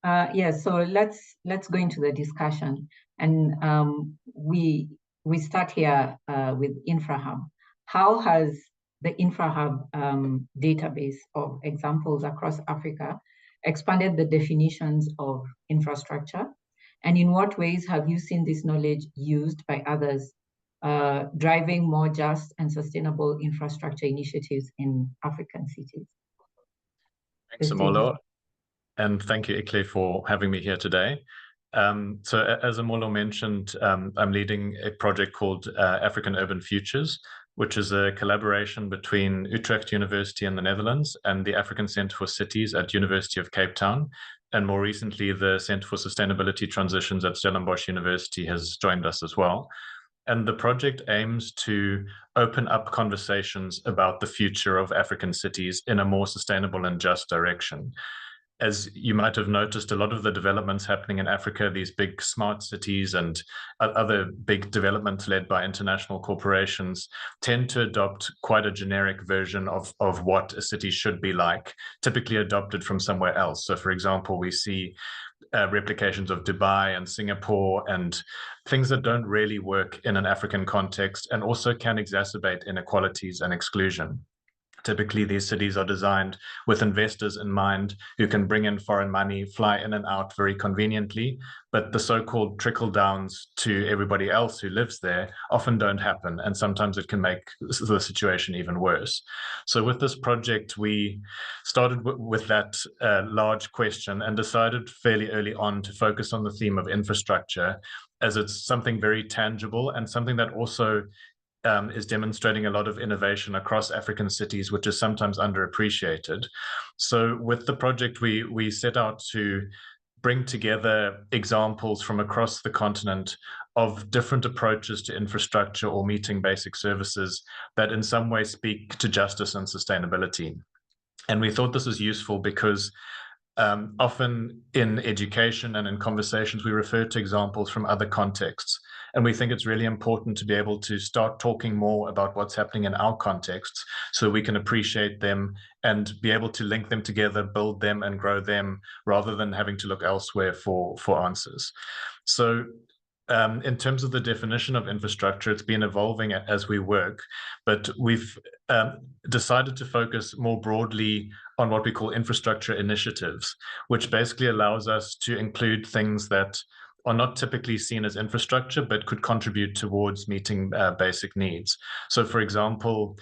Yeah, so let's go into the discussion, and we start here with Infrahub. How has the Infrahub database of examples across Africa expanded the definitions of infrastructure, and in what ways have you seen this knowledge used by others, driving more just and sustainable infrastructure initiatives in African cities? Thanks, Amollo. And thank you, Ikle, for having me here today. So as Amollo mentioned, I'm leading a project called African Urban Futures, which is a collaboration between Utrecht University in the Netherlands and the African Centre for Cities at University of Cape Town. And more recently, the Centre for Sustainability Transitions at Stellenbosch University has joined us as well. And the project aims to open up conversations about the future of African cities in a more sustainable and just direction. As you might have noticed, a lot of the developments happening in Africa, these big smart cities and other big developments led by international corporations, tend to adopt quite a generic version of what a city should be like, typically adopted from somewhere else. So, for example, we see replications of Dubai and Singapore and things that don't really work in an African context and also can exacerbate inequalities and exclusion. Typically, these cities are designed with investors in mind who can bring in foreign money, fly in and out very conveniently, but the so-called trickle downs to everybody else who lives there often don't happen, and sometimes it can make the situation even worse. So with this project, we started with that large question and decided fairly early on to focus on the theme of infrastructure, as it's something very tangible and something that also is demonstrating a lot of innovation across African cities, which is sometimes underappreciated. So with the project, we set out to bring together examples from across the continent of different approaches to infrastructure or meeting basic services that in some way speak to justice and sustainability. And we thought this was useful because often in education and in conversations, we refer to examples from other contexts. And we think it's really important to be able to start talking more about what's happening in our contexts so we can appreciate them and be able to link them together, build them and grow them, rather than having to look elsewhere for answers. So in terms of the definition of infrastructure, it's been evolving as we work, but we've decided to focus more broadly on what we call infrastructure initiatives, which basically allows us to include things that are not typically seen as infrastructure, but could contribute towards meeting basic needs. So, for example,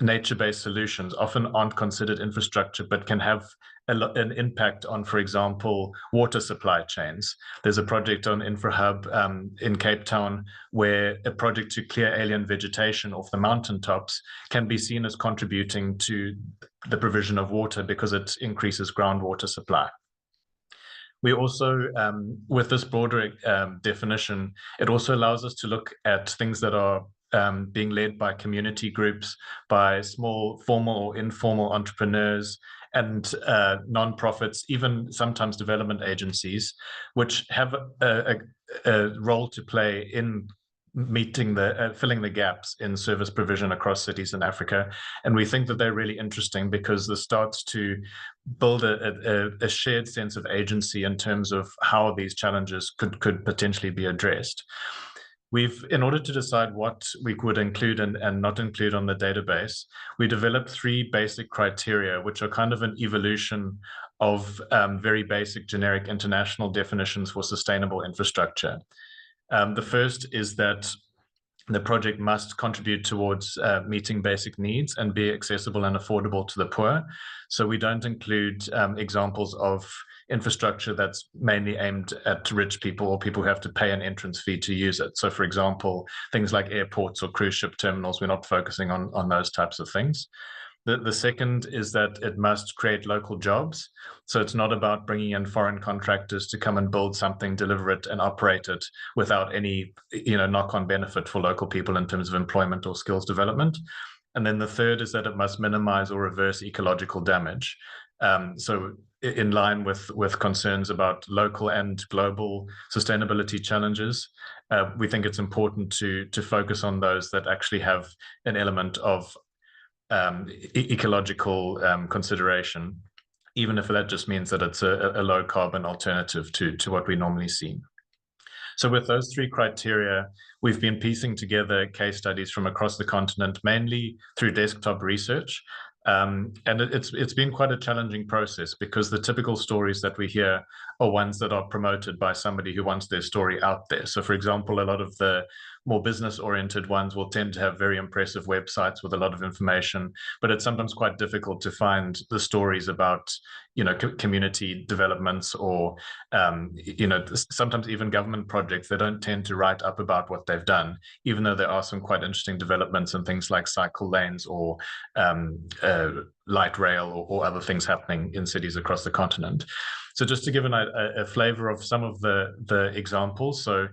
nature-based solutions often aren't considered infrastructure, but can have an impact on, for example, water supply chains. There's a project on Infrahub in Cape Town where a project to clear alien vegetation off the mountaintops can be seen as contributing to the provision of water because it increases groundwater supply. We also, with this broader definition, it also allows us to look at things that are being led by community groups, by small formal or informal entrepreneurs, and non-profits, even sometimes development agencies, which have a role to play in meeting filling the gaps in service provision across cities in Africa. And we think that they're really interesting because this starts to build a shared sense of agency in terms of how these challenges could potentially be addressed. In order to decide what we would include and not include on the database, we developed 3 basic criteria, which are kind of an evolution of very basic generic international definitions for sustainable infrastructure. The first is that the project must contribute towards meeting basic needs and be accessible and affordable to the poor. So we don't include examples of infrastructure that's mainly aimed at rich people or people who have to pay an entrance fee to use it. So for example, things like airports or cruise ship terminals, we're not focusing on those types of things. The second is that it must create local jobs. So it's not about bringing in foreign contractors to come and build something, deliver it and operate it without any knock-on benefit for local people in terms of employment or skills development. And then the third is that it must minimize or reverse ecological damage. So in line with concerns about local and global sustainability challenges, we think it's important to focus on those that actually have an element of ecological consideration, even if that just means that it's a low carbon alternative to what we normally see. So with those 3 criteria, we've been piecing together case studies from across the continent, mainly through desktop research. And it's been quite a challenging process because the typical stories that we hear are ones that are promoted by somebody who wants their story out there. So for example, a lot of the more business-oriented ones will tend to have very impressive websites with a lot of information, but it's sometimes quite difficult to find the stories about, community developments or, sometimes even government projects. They don't tend to write up about what they've done, even though there are some quite interesting developments and things like cycle lanes or light rail or other things happening in cities across the continent. So just to give a flavor of some of the examples. So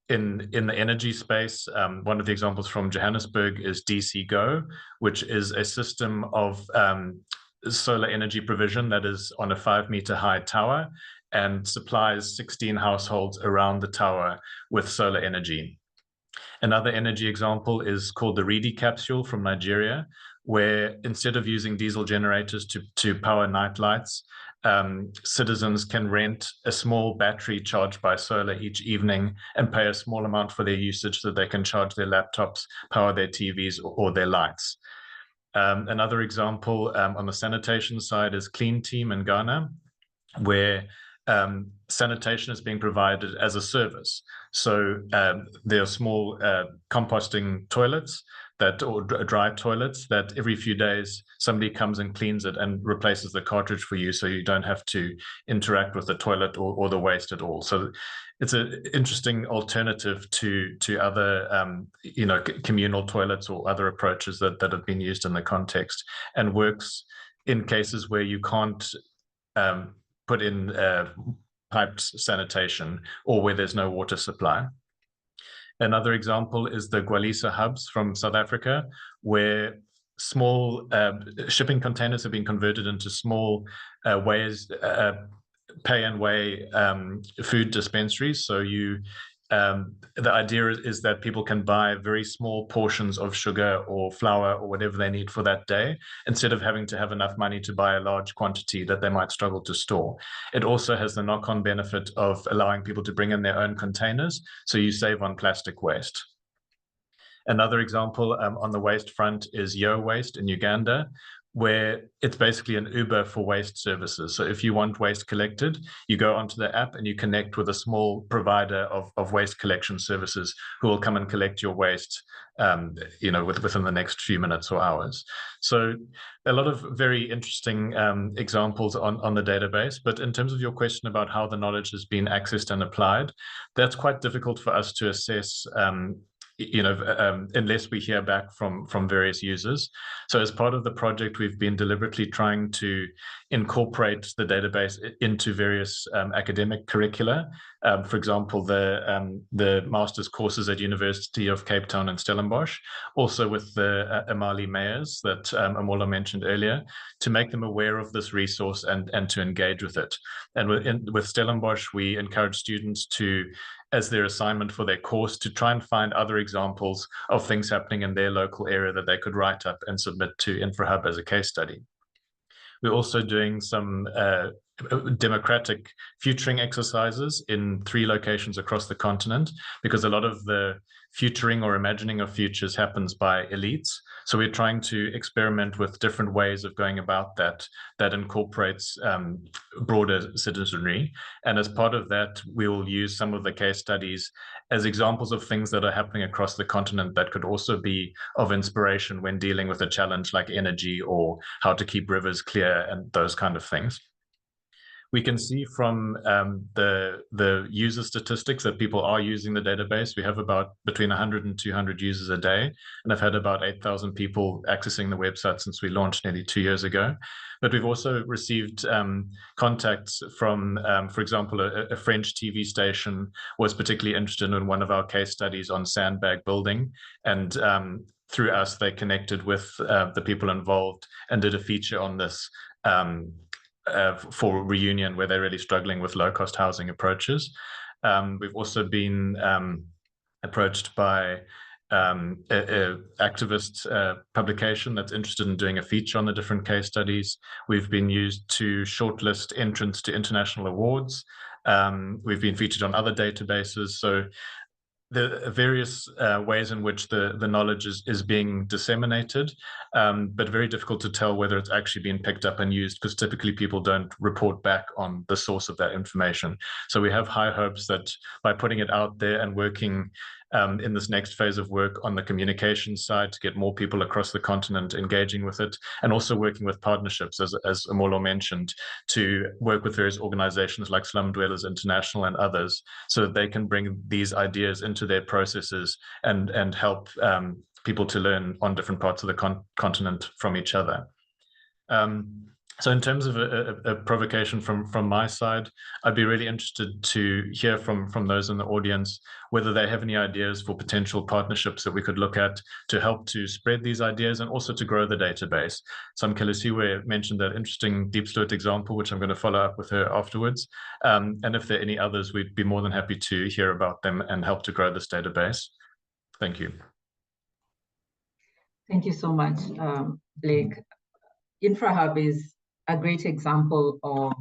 in the energy space, one of the examples from Johannesburg is DC Go, which is a system of solar energy provision that is on a 5-meter high tower and supplies 16 households around the tower with solar energy. Another energy example is called the Reedy capsule from Nigeria, where instead of using diesel generators to power night lights, citizens can rent a small battery charged by solar each evening and pay a small amount for their usage so they can charge their laptops, power their TVs or their lights. Another example on the sanitation side is Clean Team in Ghana, where sanitation is being provided as a service. So there are small composting toilets or dry toilets that every few days somebody comes and cleans it and replaces the cartridge for you, so you don't have to interact with the toilet or the waste at all. So it's an interesting alternative to other communal toilets or other approaches that have been used in the context, and works in cases where you can't put in piped sanitation or where there's no water supply. Another example is the Gwalisa hubs from South Africa, where small shipping containers have been converted into small pay and weigh food dispensaries. So the idea is that people can buy very small portions of sugar or flour or whatever they need for that day, instead of having to have enough money to buy a large quantity that they might struggle to store. It also has the knock-on benefit of allowing people to bring in their own containers, so you save on plastic waste. Another example on the waste front is Yo Waste in Uganda, where it's basically an Uber for waste services. So if you want waste collected, you go onto the app and you connect with a small provider of waste collection services who will come and collect your waste within the next few minutes or hours. So a lot of very interesting examples on the database. But in terms of your question about how the knowledge has been accessed and applied, that's quite difficult for us to assess unless we hear back from various users. So as part of the project, we've been deliberately trying to incorporate the database into various academic curricula. For example, the master's courses at University of Cape Town and Stellenbosch, also with the Amali mayors that Amollo mentioned earlier, to make them aware of this resource and to engage with it. And with Stellenbosch, we encourage students to, as their assignment for their course, to try and find other examples of things happening in their local area that they could write up and submit to Infrahub as a case study. We're also doing some democratic futuring exercises in 3 locations across the continent, because a lot of the futuring or imagining of futures happens by elites. So we're trying to experiment with different ways of going about that incorporates broader citizenry. And as part of that, we will use some of the case studies as examples of things that are happening across the continent that could also be of inspiration when dealing with a challenge like energy or how to keep rivers clear and those kind of things. We can see from the user statistics that people are using the database. We have about between 100 and 200 users a day, and I've had about 8,000 people accessing the website since we launched nearly 2 years ago. But we've also received contacts from, for example, a French TV station was particularly interested in one of our case studies on sandbag building, and through us, they connected with the people involved and did a feature on this for Reunion, where they're really struggling with low-cost housing approaches. We've also been approached by an activist publication that's interested in doing a feature on the different case studies. We've been used to shortlist entrants to international awards. We've been featured on other databases. So the various ways in which the knowledge is being disseminated, but very difficult to tell whether it's actually being picked up and used, because typically people don't report back on the source of that information. So we have high hopes that by putting it out there and working in this next phase of work on the communication side to get more people across the continent engaging with it, and also working with partnerships, as Amollo mentioned, to work with various organizations like Slum Dwellers International and others, so that they can bring these ideas into their processes and help people to learn on different parts of the continent from each other. So in terms of a provocation from my side, I'd be really interested to hear from those in the audience whether they have any ideas for potential partnerships that we could look at to help to spread these ideas and also to grow the database. Samkelisiwe mentioned that interesting Deep Sleuth example, which I'm going to follow up with her afterwards. And if there are any others, we'd be more than happy to hear about them and help to grow this database. Thank you. Thank you so much, Blake. Infrahub is a great example of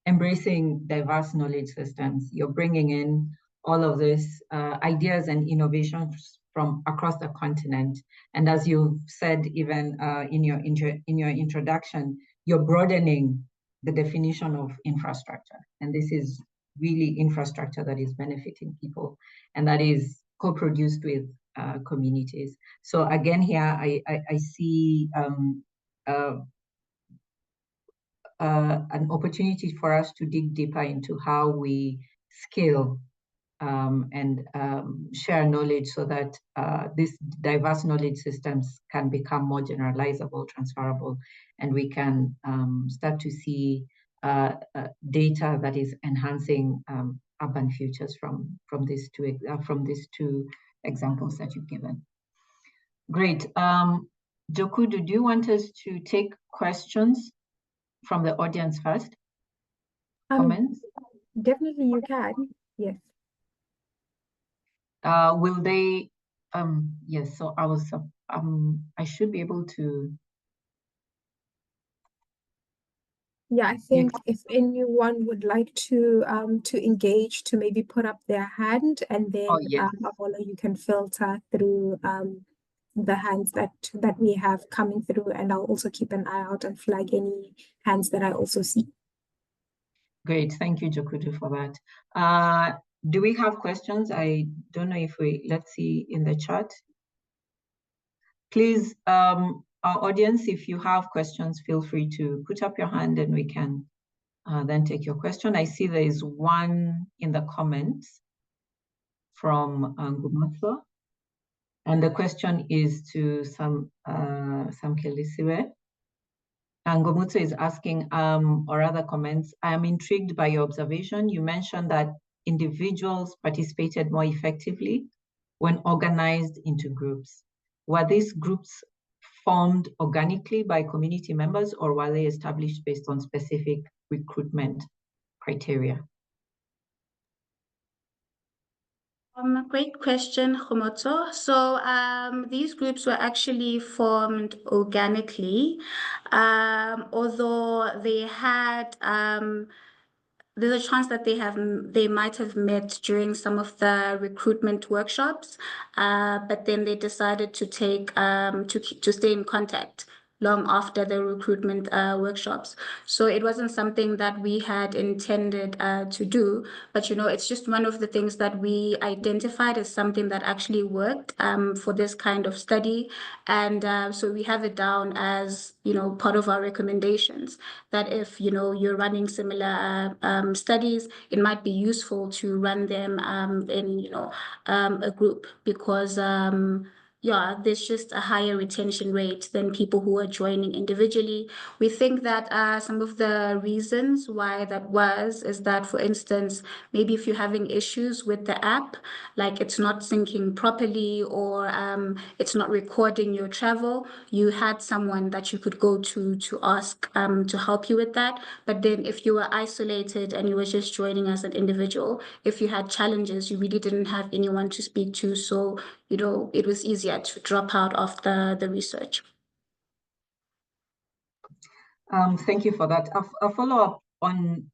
embracing diverse knowledge systems. You're bringing in all of these ideas and innovations from across the continent. And as you've said, even in your introduction, you're broadening the definition of infrastructure. And this is really infrastructure that is benefiting people and that is co-produced with communities. So again, here I see an opportunity for us to dig deeper into how we scale and share knowledge so that these diverse knowledge systems can become more generalizable, transferable, and we can start to see data that is enhancing urban futures from these two examples that you've given. Great. Jokudu, do you want us to take questions from the audience first? Comments? Definitely you can, yes. Will they, yes, so I should be able to. Yeah, I think if anyone would like to engage, to maybe put up their hand, and then Amollo, you can filter through the hands that we have coming through, and I'll also keep an eye out and flag any hands that I also see. Great, thank you, Jokudu, for that. Do we have questions? I don't know if let's see in the chat. Please, our audience, if you have questions, feel free to put up your hand and we can then take your question. I see there is one in the comments from Ngumotso. And the question is to Samkelisiwe. And Ngumotso is asking, or other comments, I am intrigued by your observation. You mentioned that individuals participated more effectively when organized into groups? Were these groups formed organically by community members, or were they established based on specific recruitment criteria? Great question, Khomotso. So these groups were actually formed organically, although they had there's a chance that they might have met during some of the recruitment workshops, but then they decided to take to stay in contact long after the recruitment workshops. So it wasn't something that we had intended to do, but it's just one of the things that we identified as something that actually worked for this kind of study. And so we have it down as, part of our recommendations that if, you're running similar studies, it might be useful to run them in, a group because there's just a higher retention rate than people who are joining individually. We think that some of the reasons why that is that, for instance, maybe if you're having issues with the app, like it's not syncing properly or it's not recording your travel, you had someone that you could go to ask to help you with that. But then if you were isolated and you were just joining as an individual, if you had challenges, you really didn't have anyone to speak to. So it was easier to drop out of the research. Thank you for that. A follow-up on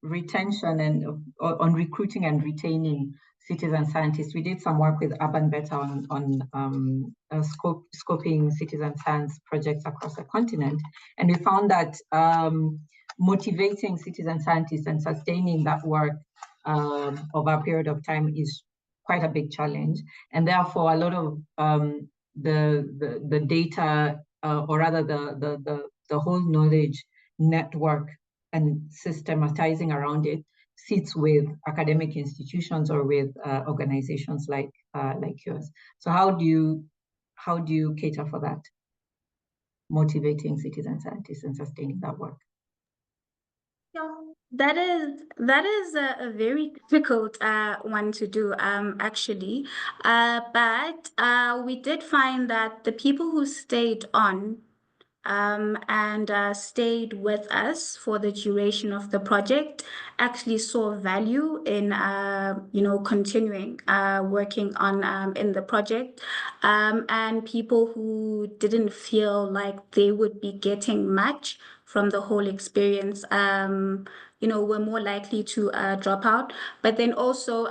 retention and on recruiting and retaining citizen scientists. We did some work with Urban Better on scoping citizen science projects across the continent, and we found that motivating citizen scientists and sustaining that work over a period of time is quite a big challenge, and therefore a lot of the data, or rather the whole knowledge network and systematizing around it sits with academic institutions or with organizations like yours. So how do you cater for that, motivating citizen scientists and sustaining that work? Yeah, that is a very difficult one to do, actually. But we did find that the people who stayed on and stayed with us for the duration of the project actually saw value in continuing working on in the project, and people who didn't feel like they would be getting much from the whole experience were more likely to drop out. But then also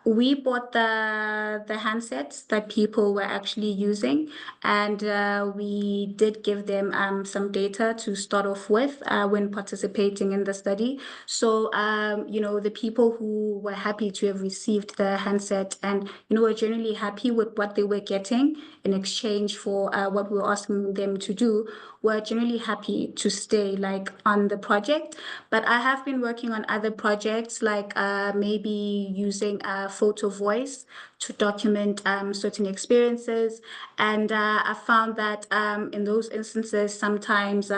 we bought the handsets that people were actually using, and we did give them some data to start off with when participating in the study. So the people who were happy to have received the handset and were generally happy with what they were getting in exchange for what we were asking them to do were generally happy to stay on the project. But I have been working on other projects, like maybe using photo voice to document certain experiences. And I found that in those instances, sometimes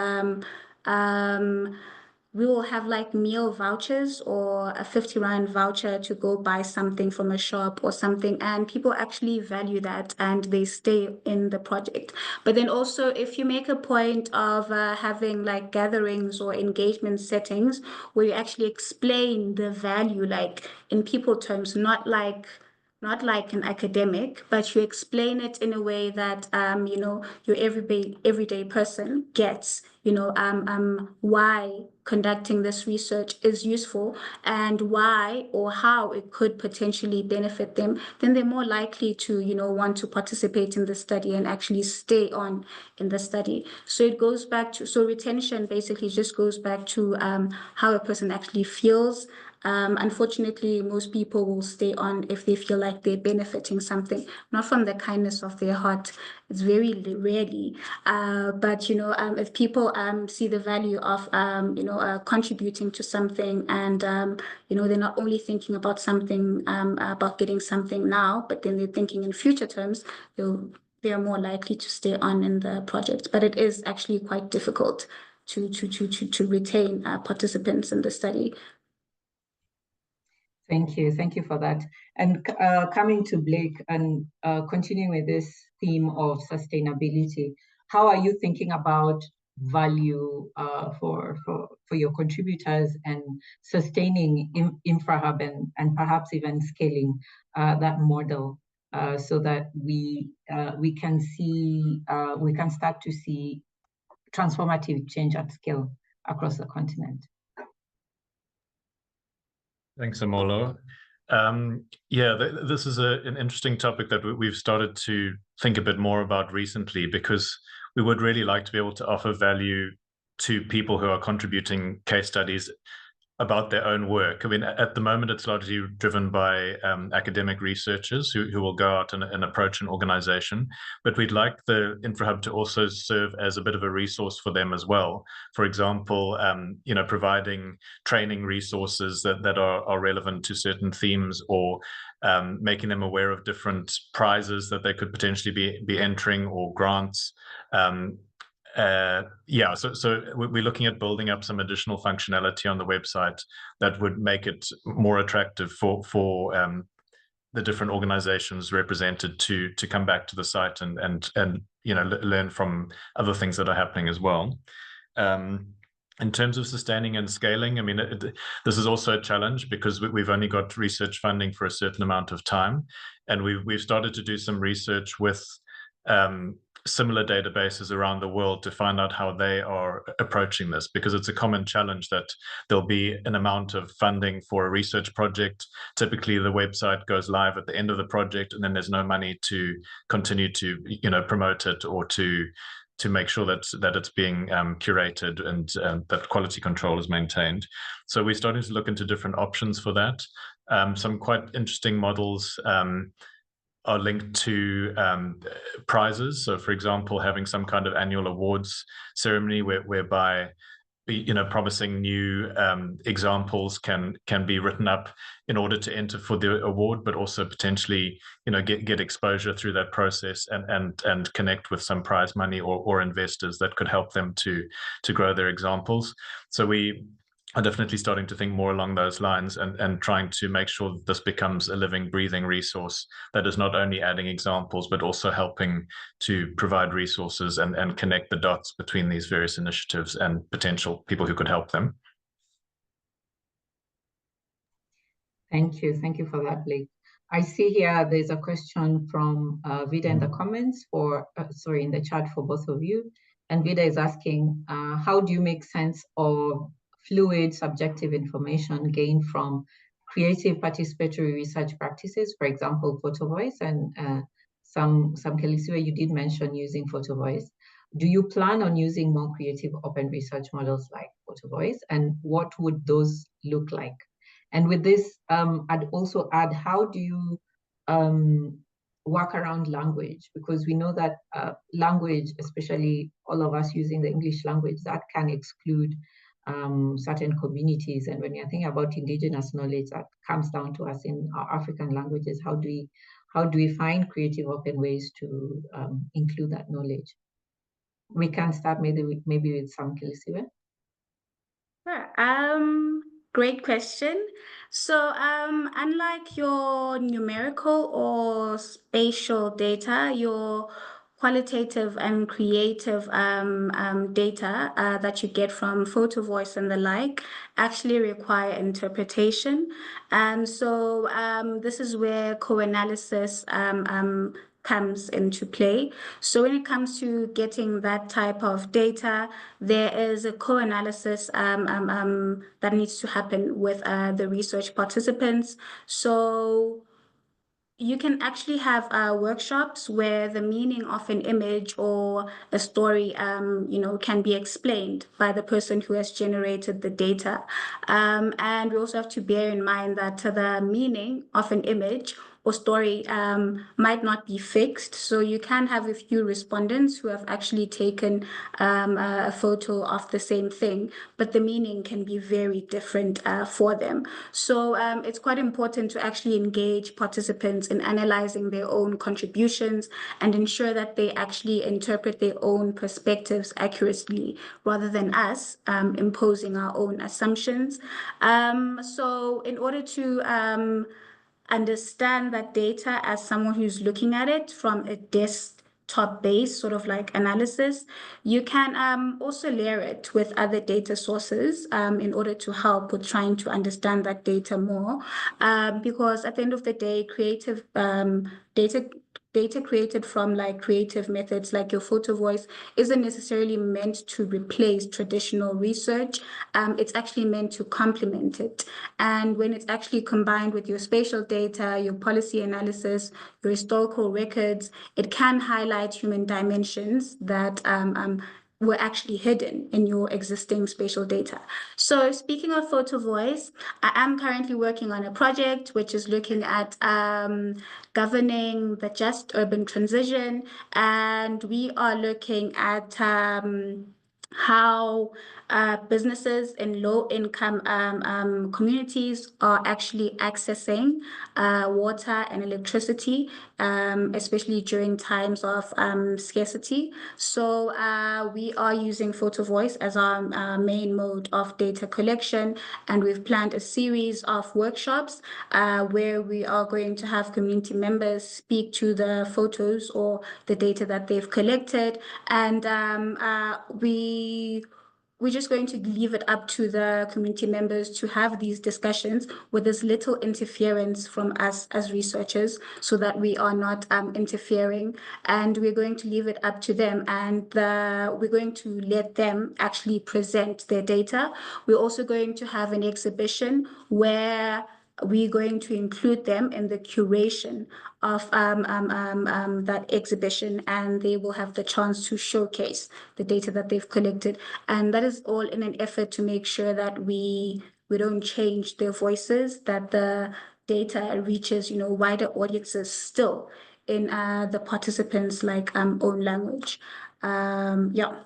we will have meal vouchers or a 50 Rand voucher to go buy something from a shop or something. And people actually value that and they stay in the project. But then also, if you make a point of having gatherings or engagement settings where you actually explain the value, in people terms, not like an academic, but you explain it in a way that your everyday person gets why conducting this research is useful and why or how it could potentially benefit them, then they're more likely to want to participate in the study and actually stay on in the study. So it goes back to, retention basically just goes back to how a person actually feels. Unfortunately, most people will stay on if they feel like they're benefiting something, not from the kindness of their heart. It's very rarely. But if people see the value of contributing to something, and they're not only thinking about something about getting something now, but then they're thinking in future terms, they are more likely to stay on in the project. But it is actually quite difficult to retain participants in the study. Thank you for that. And coming to Blake and continuing with this theme of sustainability, how are you thinking about value for your contributors and sustaining InfraHub and perhaps even scaling that model so that we can start to see transformative change at scale across the continent? Thanks, Amollo. This is an interesting topic that we've started to think a bit more about recently, because we would really like to be able to offer value to people who are contributing case studies about their own work. I mean, at the moment, it's largely driven by academic researchers who will go out and approach an organization. But we'd like the InfraHub to also serve as a bit of a resource for them as well. For example, providing training resources that are relevant to certain themes, or making them aware of different prizes that they could potentially be entering, or grants. So we're looking at building up some additional functionality on the website that would make it more attractive for the different organizations represented to come back to the site and learn from other things that are happening as well. In terms of sustaining and scaling, I mean, this is also a challenge because we've only got research funding for a certain amount of time, and we've started to do some research with similar databases around the world to find out how they are approaching this, because it's a common challenge that there'll be an amount of funding for a research project. Typically, the website goes live at the end of the project, and then there's no money to continue to promote it or to make sure that it's being curated and that quality control is maintained. So we're starting to look into different options for that. Some quite interesting models are linked to prizes. So, for example, having some kind of annual awards ceremony whereby promising new examples can be written up in order to enter for the award, but also potentially get exposure through that process and connect with some prize money or investors that could help them to grow their examples. So we are definitely starting to think more along those lines and trying to make sure that this becomes a living, breathing resource that is not only adding examples, but also helping to provide resources and connect the dots between these various initiatives and potential people who could help them. Thank you for that, Blake. I see here there's a question from Vida in the comments in the chat for both of you. And Vida is asking, how do you make sense of fluid subjective information gained from creative participatory research practices, for example, photo voice, and Samkelisiwe, you did mention using photo voice. Do you plan on using more creative open research models like photo voice, and what would those look like? And with this, I'd also add, how do you work around language? Because we know that language, especially all of us using the English language, that can exclude certain communities. And when you're thinking about indigenous knowledge, that comes down to us in our African languages. How do we find creative open ways to include that knowledge? We can start maybe with Samkelisiwe. Sure. Great question. So unlike your numerical or spatial data, your qualitative and creative data that you get from photo voice and the like actually require interpretation. And so this is where co-analysis comes into play. So when it comes to getting that type of data, there is a co-analysis that needs to happen with the research participants. So you can actually have workshops where the meaning of an image or a story, can be explained by the person who has generated the data. And we also have to bear in mind that the meaning of an image or story might not be fixed. So you can have a few respondents who have actually taken a photo of the same thing, but the meaning can be very different for them. So it's quite important to actually engage participants in analyzing their own contributions and ensure that they actually interpret their own perspectives accurately rather than us imposing our own assumptions. So in order to understand that data as someone who's looking at it from a desktop based sort of like analysis, you can also layer it with other data sources in order to help with trying to understand that data more, because at the end of the day, creative data created from like creative methods like your photo voice isn't necessarily meant to replace traditional research. It's actually meant to complement it. And when it's actually combined with your spatial data, your policy analysis, your historical records, it can highlight human dimensions that were actually hidden in your existing spatial data. So speaking of photo voice, I am currently working on a project which is looking at governing the just urban transition, and we are looking at how businesses in low-income communities are actually accessing water and electricity, especially during times of scarcity. So we are using photo voice as our main mode of data collection, and we've planned a series of workshops where we are going to have community members speak to the photos or the data that they've collected, and we're just going to leave it up to the community members to have these discussions with as little interference from us as researchers, so that we are not interfering, and we're going to leave it up to them, and we're going to let them actually present their data. We're also going to have an exhibition where we're going to include them in the curation of that exhibition, and they will have the chance to showcase the data that they've collected. And that is all in an effort to make sure that we don't change their voices, that the data reaches, wider audiences still in the participants' own language. Yeah.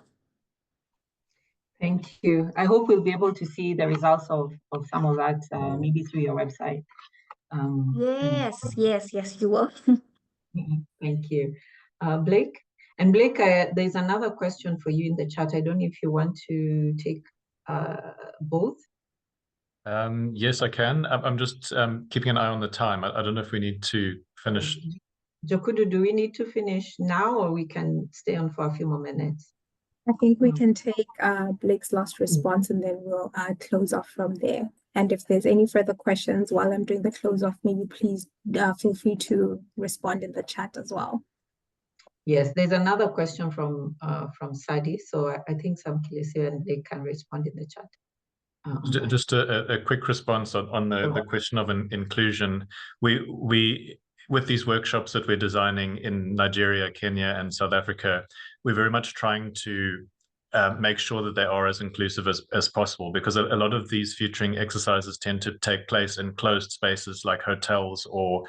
Thank you. I hope we'll be able to see the results of some of that, maybe through your website. Yes, you will. Thank you. Blake? And Blake, there's another question for you in the chat. I don't know if you want to take both. Yes, I can. I'm just keeping an eye on the time. I don't know if we need to finish. Jokudu, do we need to finish now, or we can stay on for a few more minutes? I think we can take Blake's last response and then we'll close off from there. And if there's any further questions while I'm doing the close off, maybe please feel free to respond in the chat as well. Yes, there's another question from Sadi. So I think Samkelisiwe and Blake can respond in the chat. Just a quick response on the question of inclusion. We with these workshops that we're designing in Nigeria, Kenya, and South Africa, we're very much trying to make sure that they are as inclusive as possible, because a lot of these featuring exercises tend to take place in closed spaces like hotels or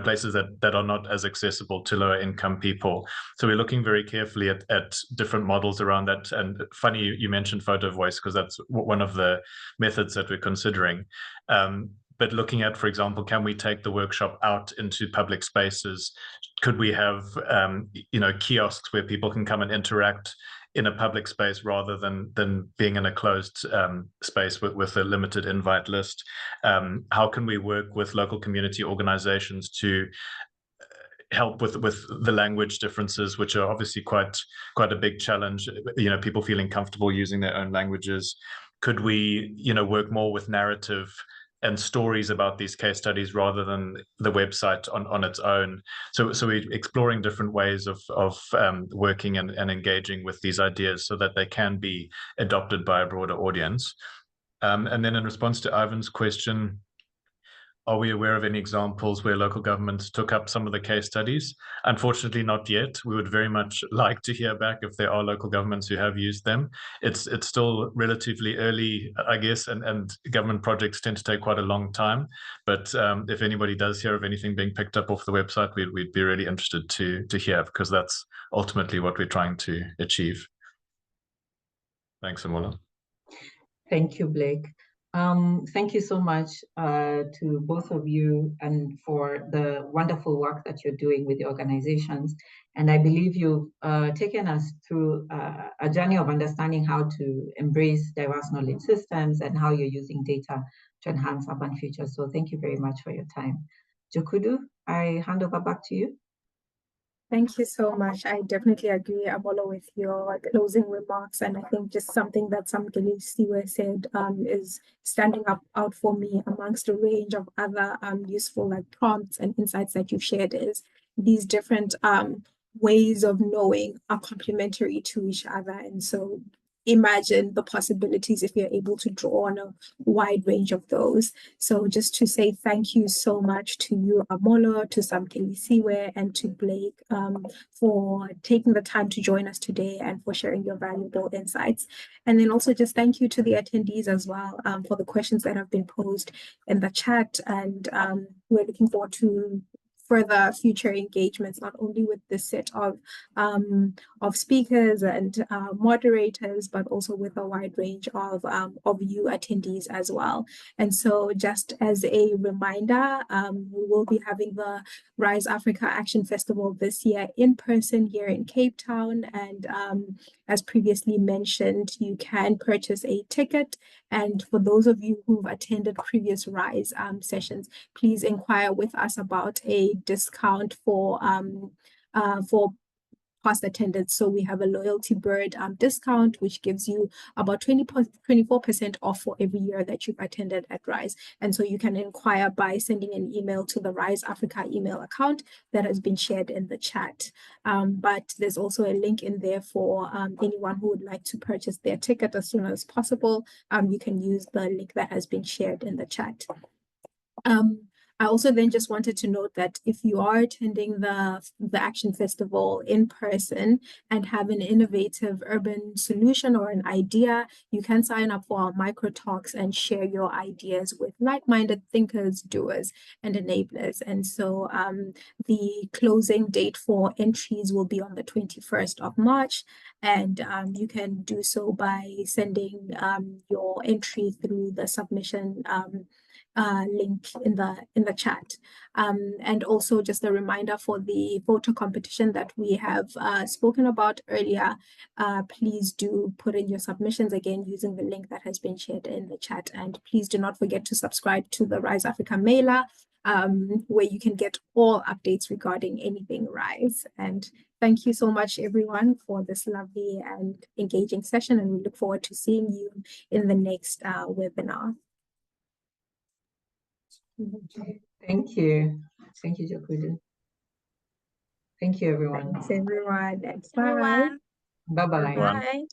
places that are not as accessible to lower income people. So we're looking very carefully at different models around that. And funny you mentioned photo voice, because that's one of the methods that we're considering. But looking at, for example, can we take the workshop out into public spaces? Could we have kiosks where people can come and interact in a public space rather than being in a closed space with a limited invite list? How can we work with local community organizations to help with the language differences, which are obviously quite a big challenge, people feeling comfortable using their own languages? Could we work more with narrative and stories about these case studies rather than the website on its own? So we're exploring different ways of working and engaging with these ideas so that they can be adopted by a broader audience. And then in response to Ivan's question, are we aware of any examples where local governments took up some of the case studies? Unfortunately, not yet. We would very much like to hear back if there are local governments who have used them. It's still relatively early, I guess, and government projects tend to take quite a long time. But if anybody does hear of anything being picked up off the website, we'd be really interested to hear, because that's ultimately what we're trying to achieve. Thanks, Amollo. Thank you, Blake. Thank you so much to both of you and for the wonderful work that you're doing with the organizations. And I believe you've taken us through a journey of understanding how to embrace diverse knowledge systems and how you're using data to enhance urban futures. So thank you very much for your time. Jokudu, I hand over back to you. Thank you so much. I definitely agree, Amollo, with your closing remarks. And I think just something that Samkelisiwe said is standing out for me amongst a range of other useful prompts and insights that you've shared, is these different ways of knowing are complementary to each other. And so imagine the possibilities if you're able to draw on a wide range of those. So just to say thank you so much to you, Amollo, to Samkelisiwe, and to Blake for taking the time to join us today and for sharing your valuable insights. And then also just thank you to the attendees as well for the questions that have been posed in the chat. And we're looking forward to further future engagements, not only with this set of speakers and moderators, but also with a wide range of you attendees as well. And so just as a reminder, we will be having the Rise Africa Action Festival this year in person here in Cape Town. And as previously mentioned, you can purchase a ticket. And for those of you who've attended previous Rise sessions, please inquire with us about a discount for past attendance. So we have a loyalty bird discount, which gives you about 24% off for every year that you've attended at Rise. And so you can inquire by sending an email to the Rise Africa email account that has been shared in the chat. But there's also a link in there for anyone who would like to purchase their ticket as soon as possible. You can use the link that has been shared in the chat. I also then just wanted to note that if you are attending the Action Festival in person and have an innovative urban solution or an idea, you can sign up for our micro talks and share your ideas with like-minded thinkers, doers, and enablers. And so the closing date for entries will be on the 21st of March. And you can do so by sending your entry through the submission link in the chat. And also just a reminder for the photo competition that we have spoken about earlier, please do put in your submissions again using the link that has been shared in the chat. And please do not forget to subscribe to the Rise Africa mailer, where you can get all updates regarding anything Rise. And thank you so much, everyone, for this lovely and engaging session. And we look forward to seeing you in the next webinar. Thank you. Thank you, Jokudu. Thank you, everyone. Thanks, everyone. Bye. Bye-bye. Bye.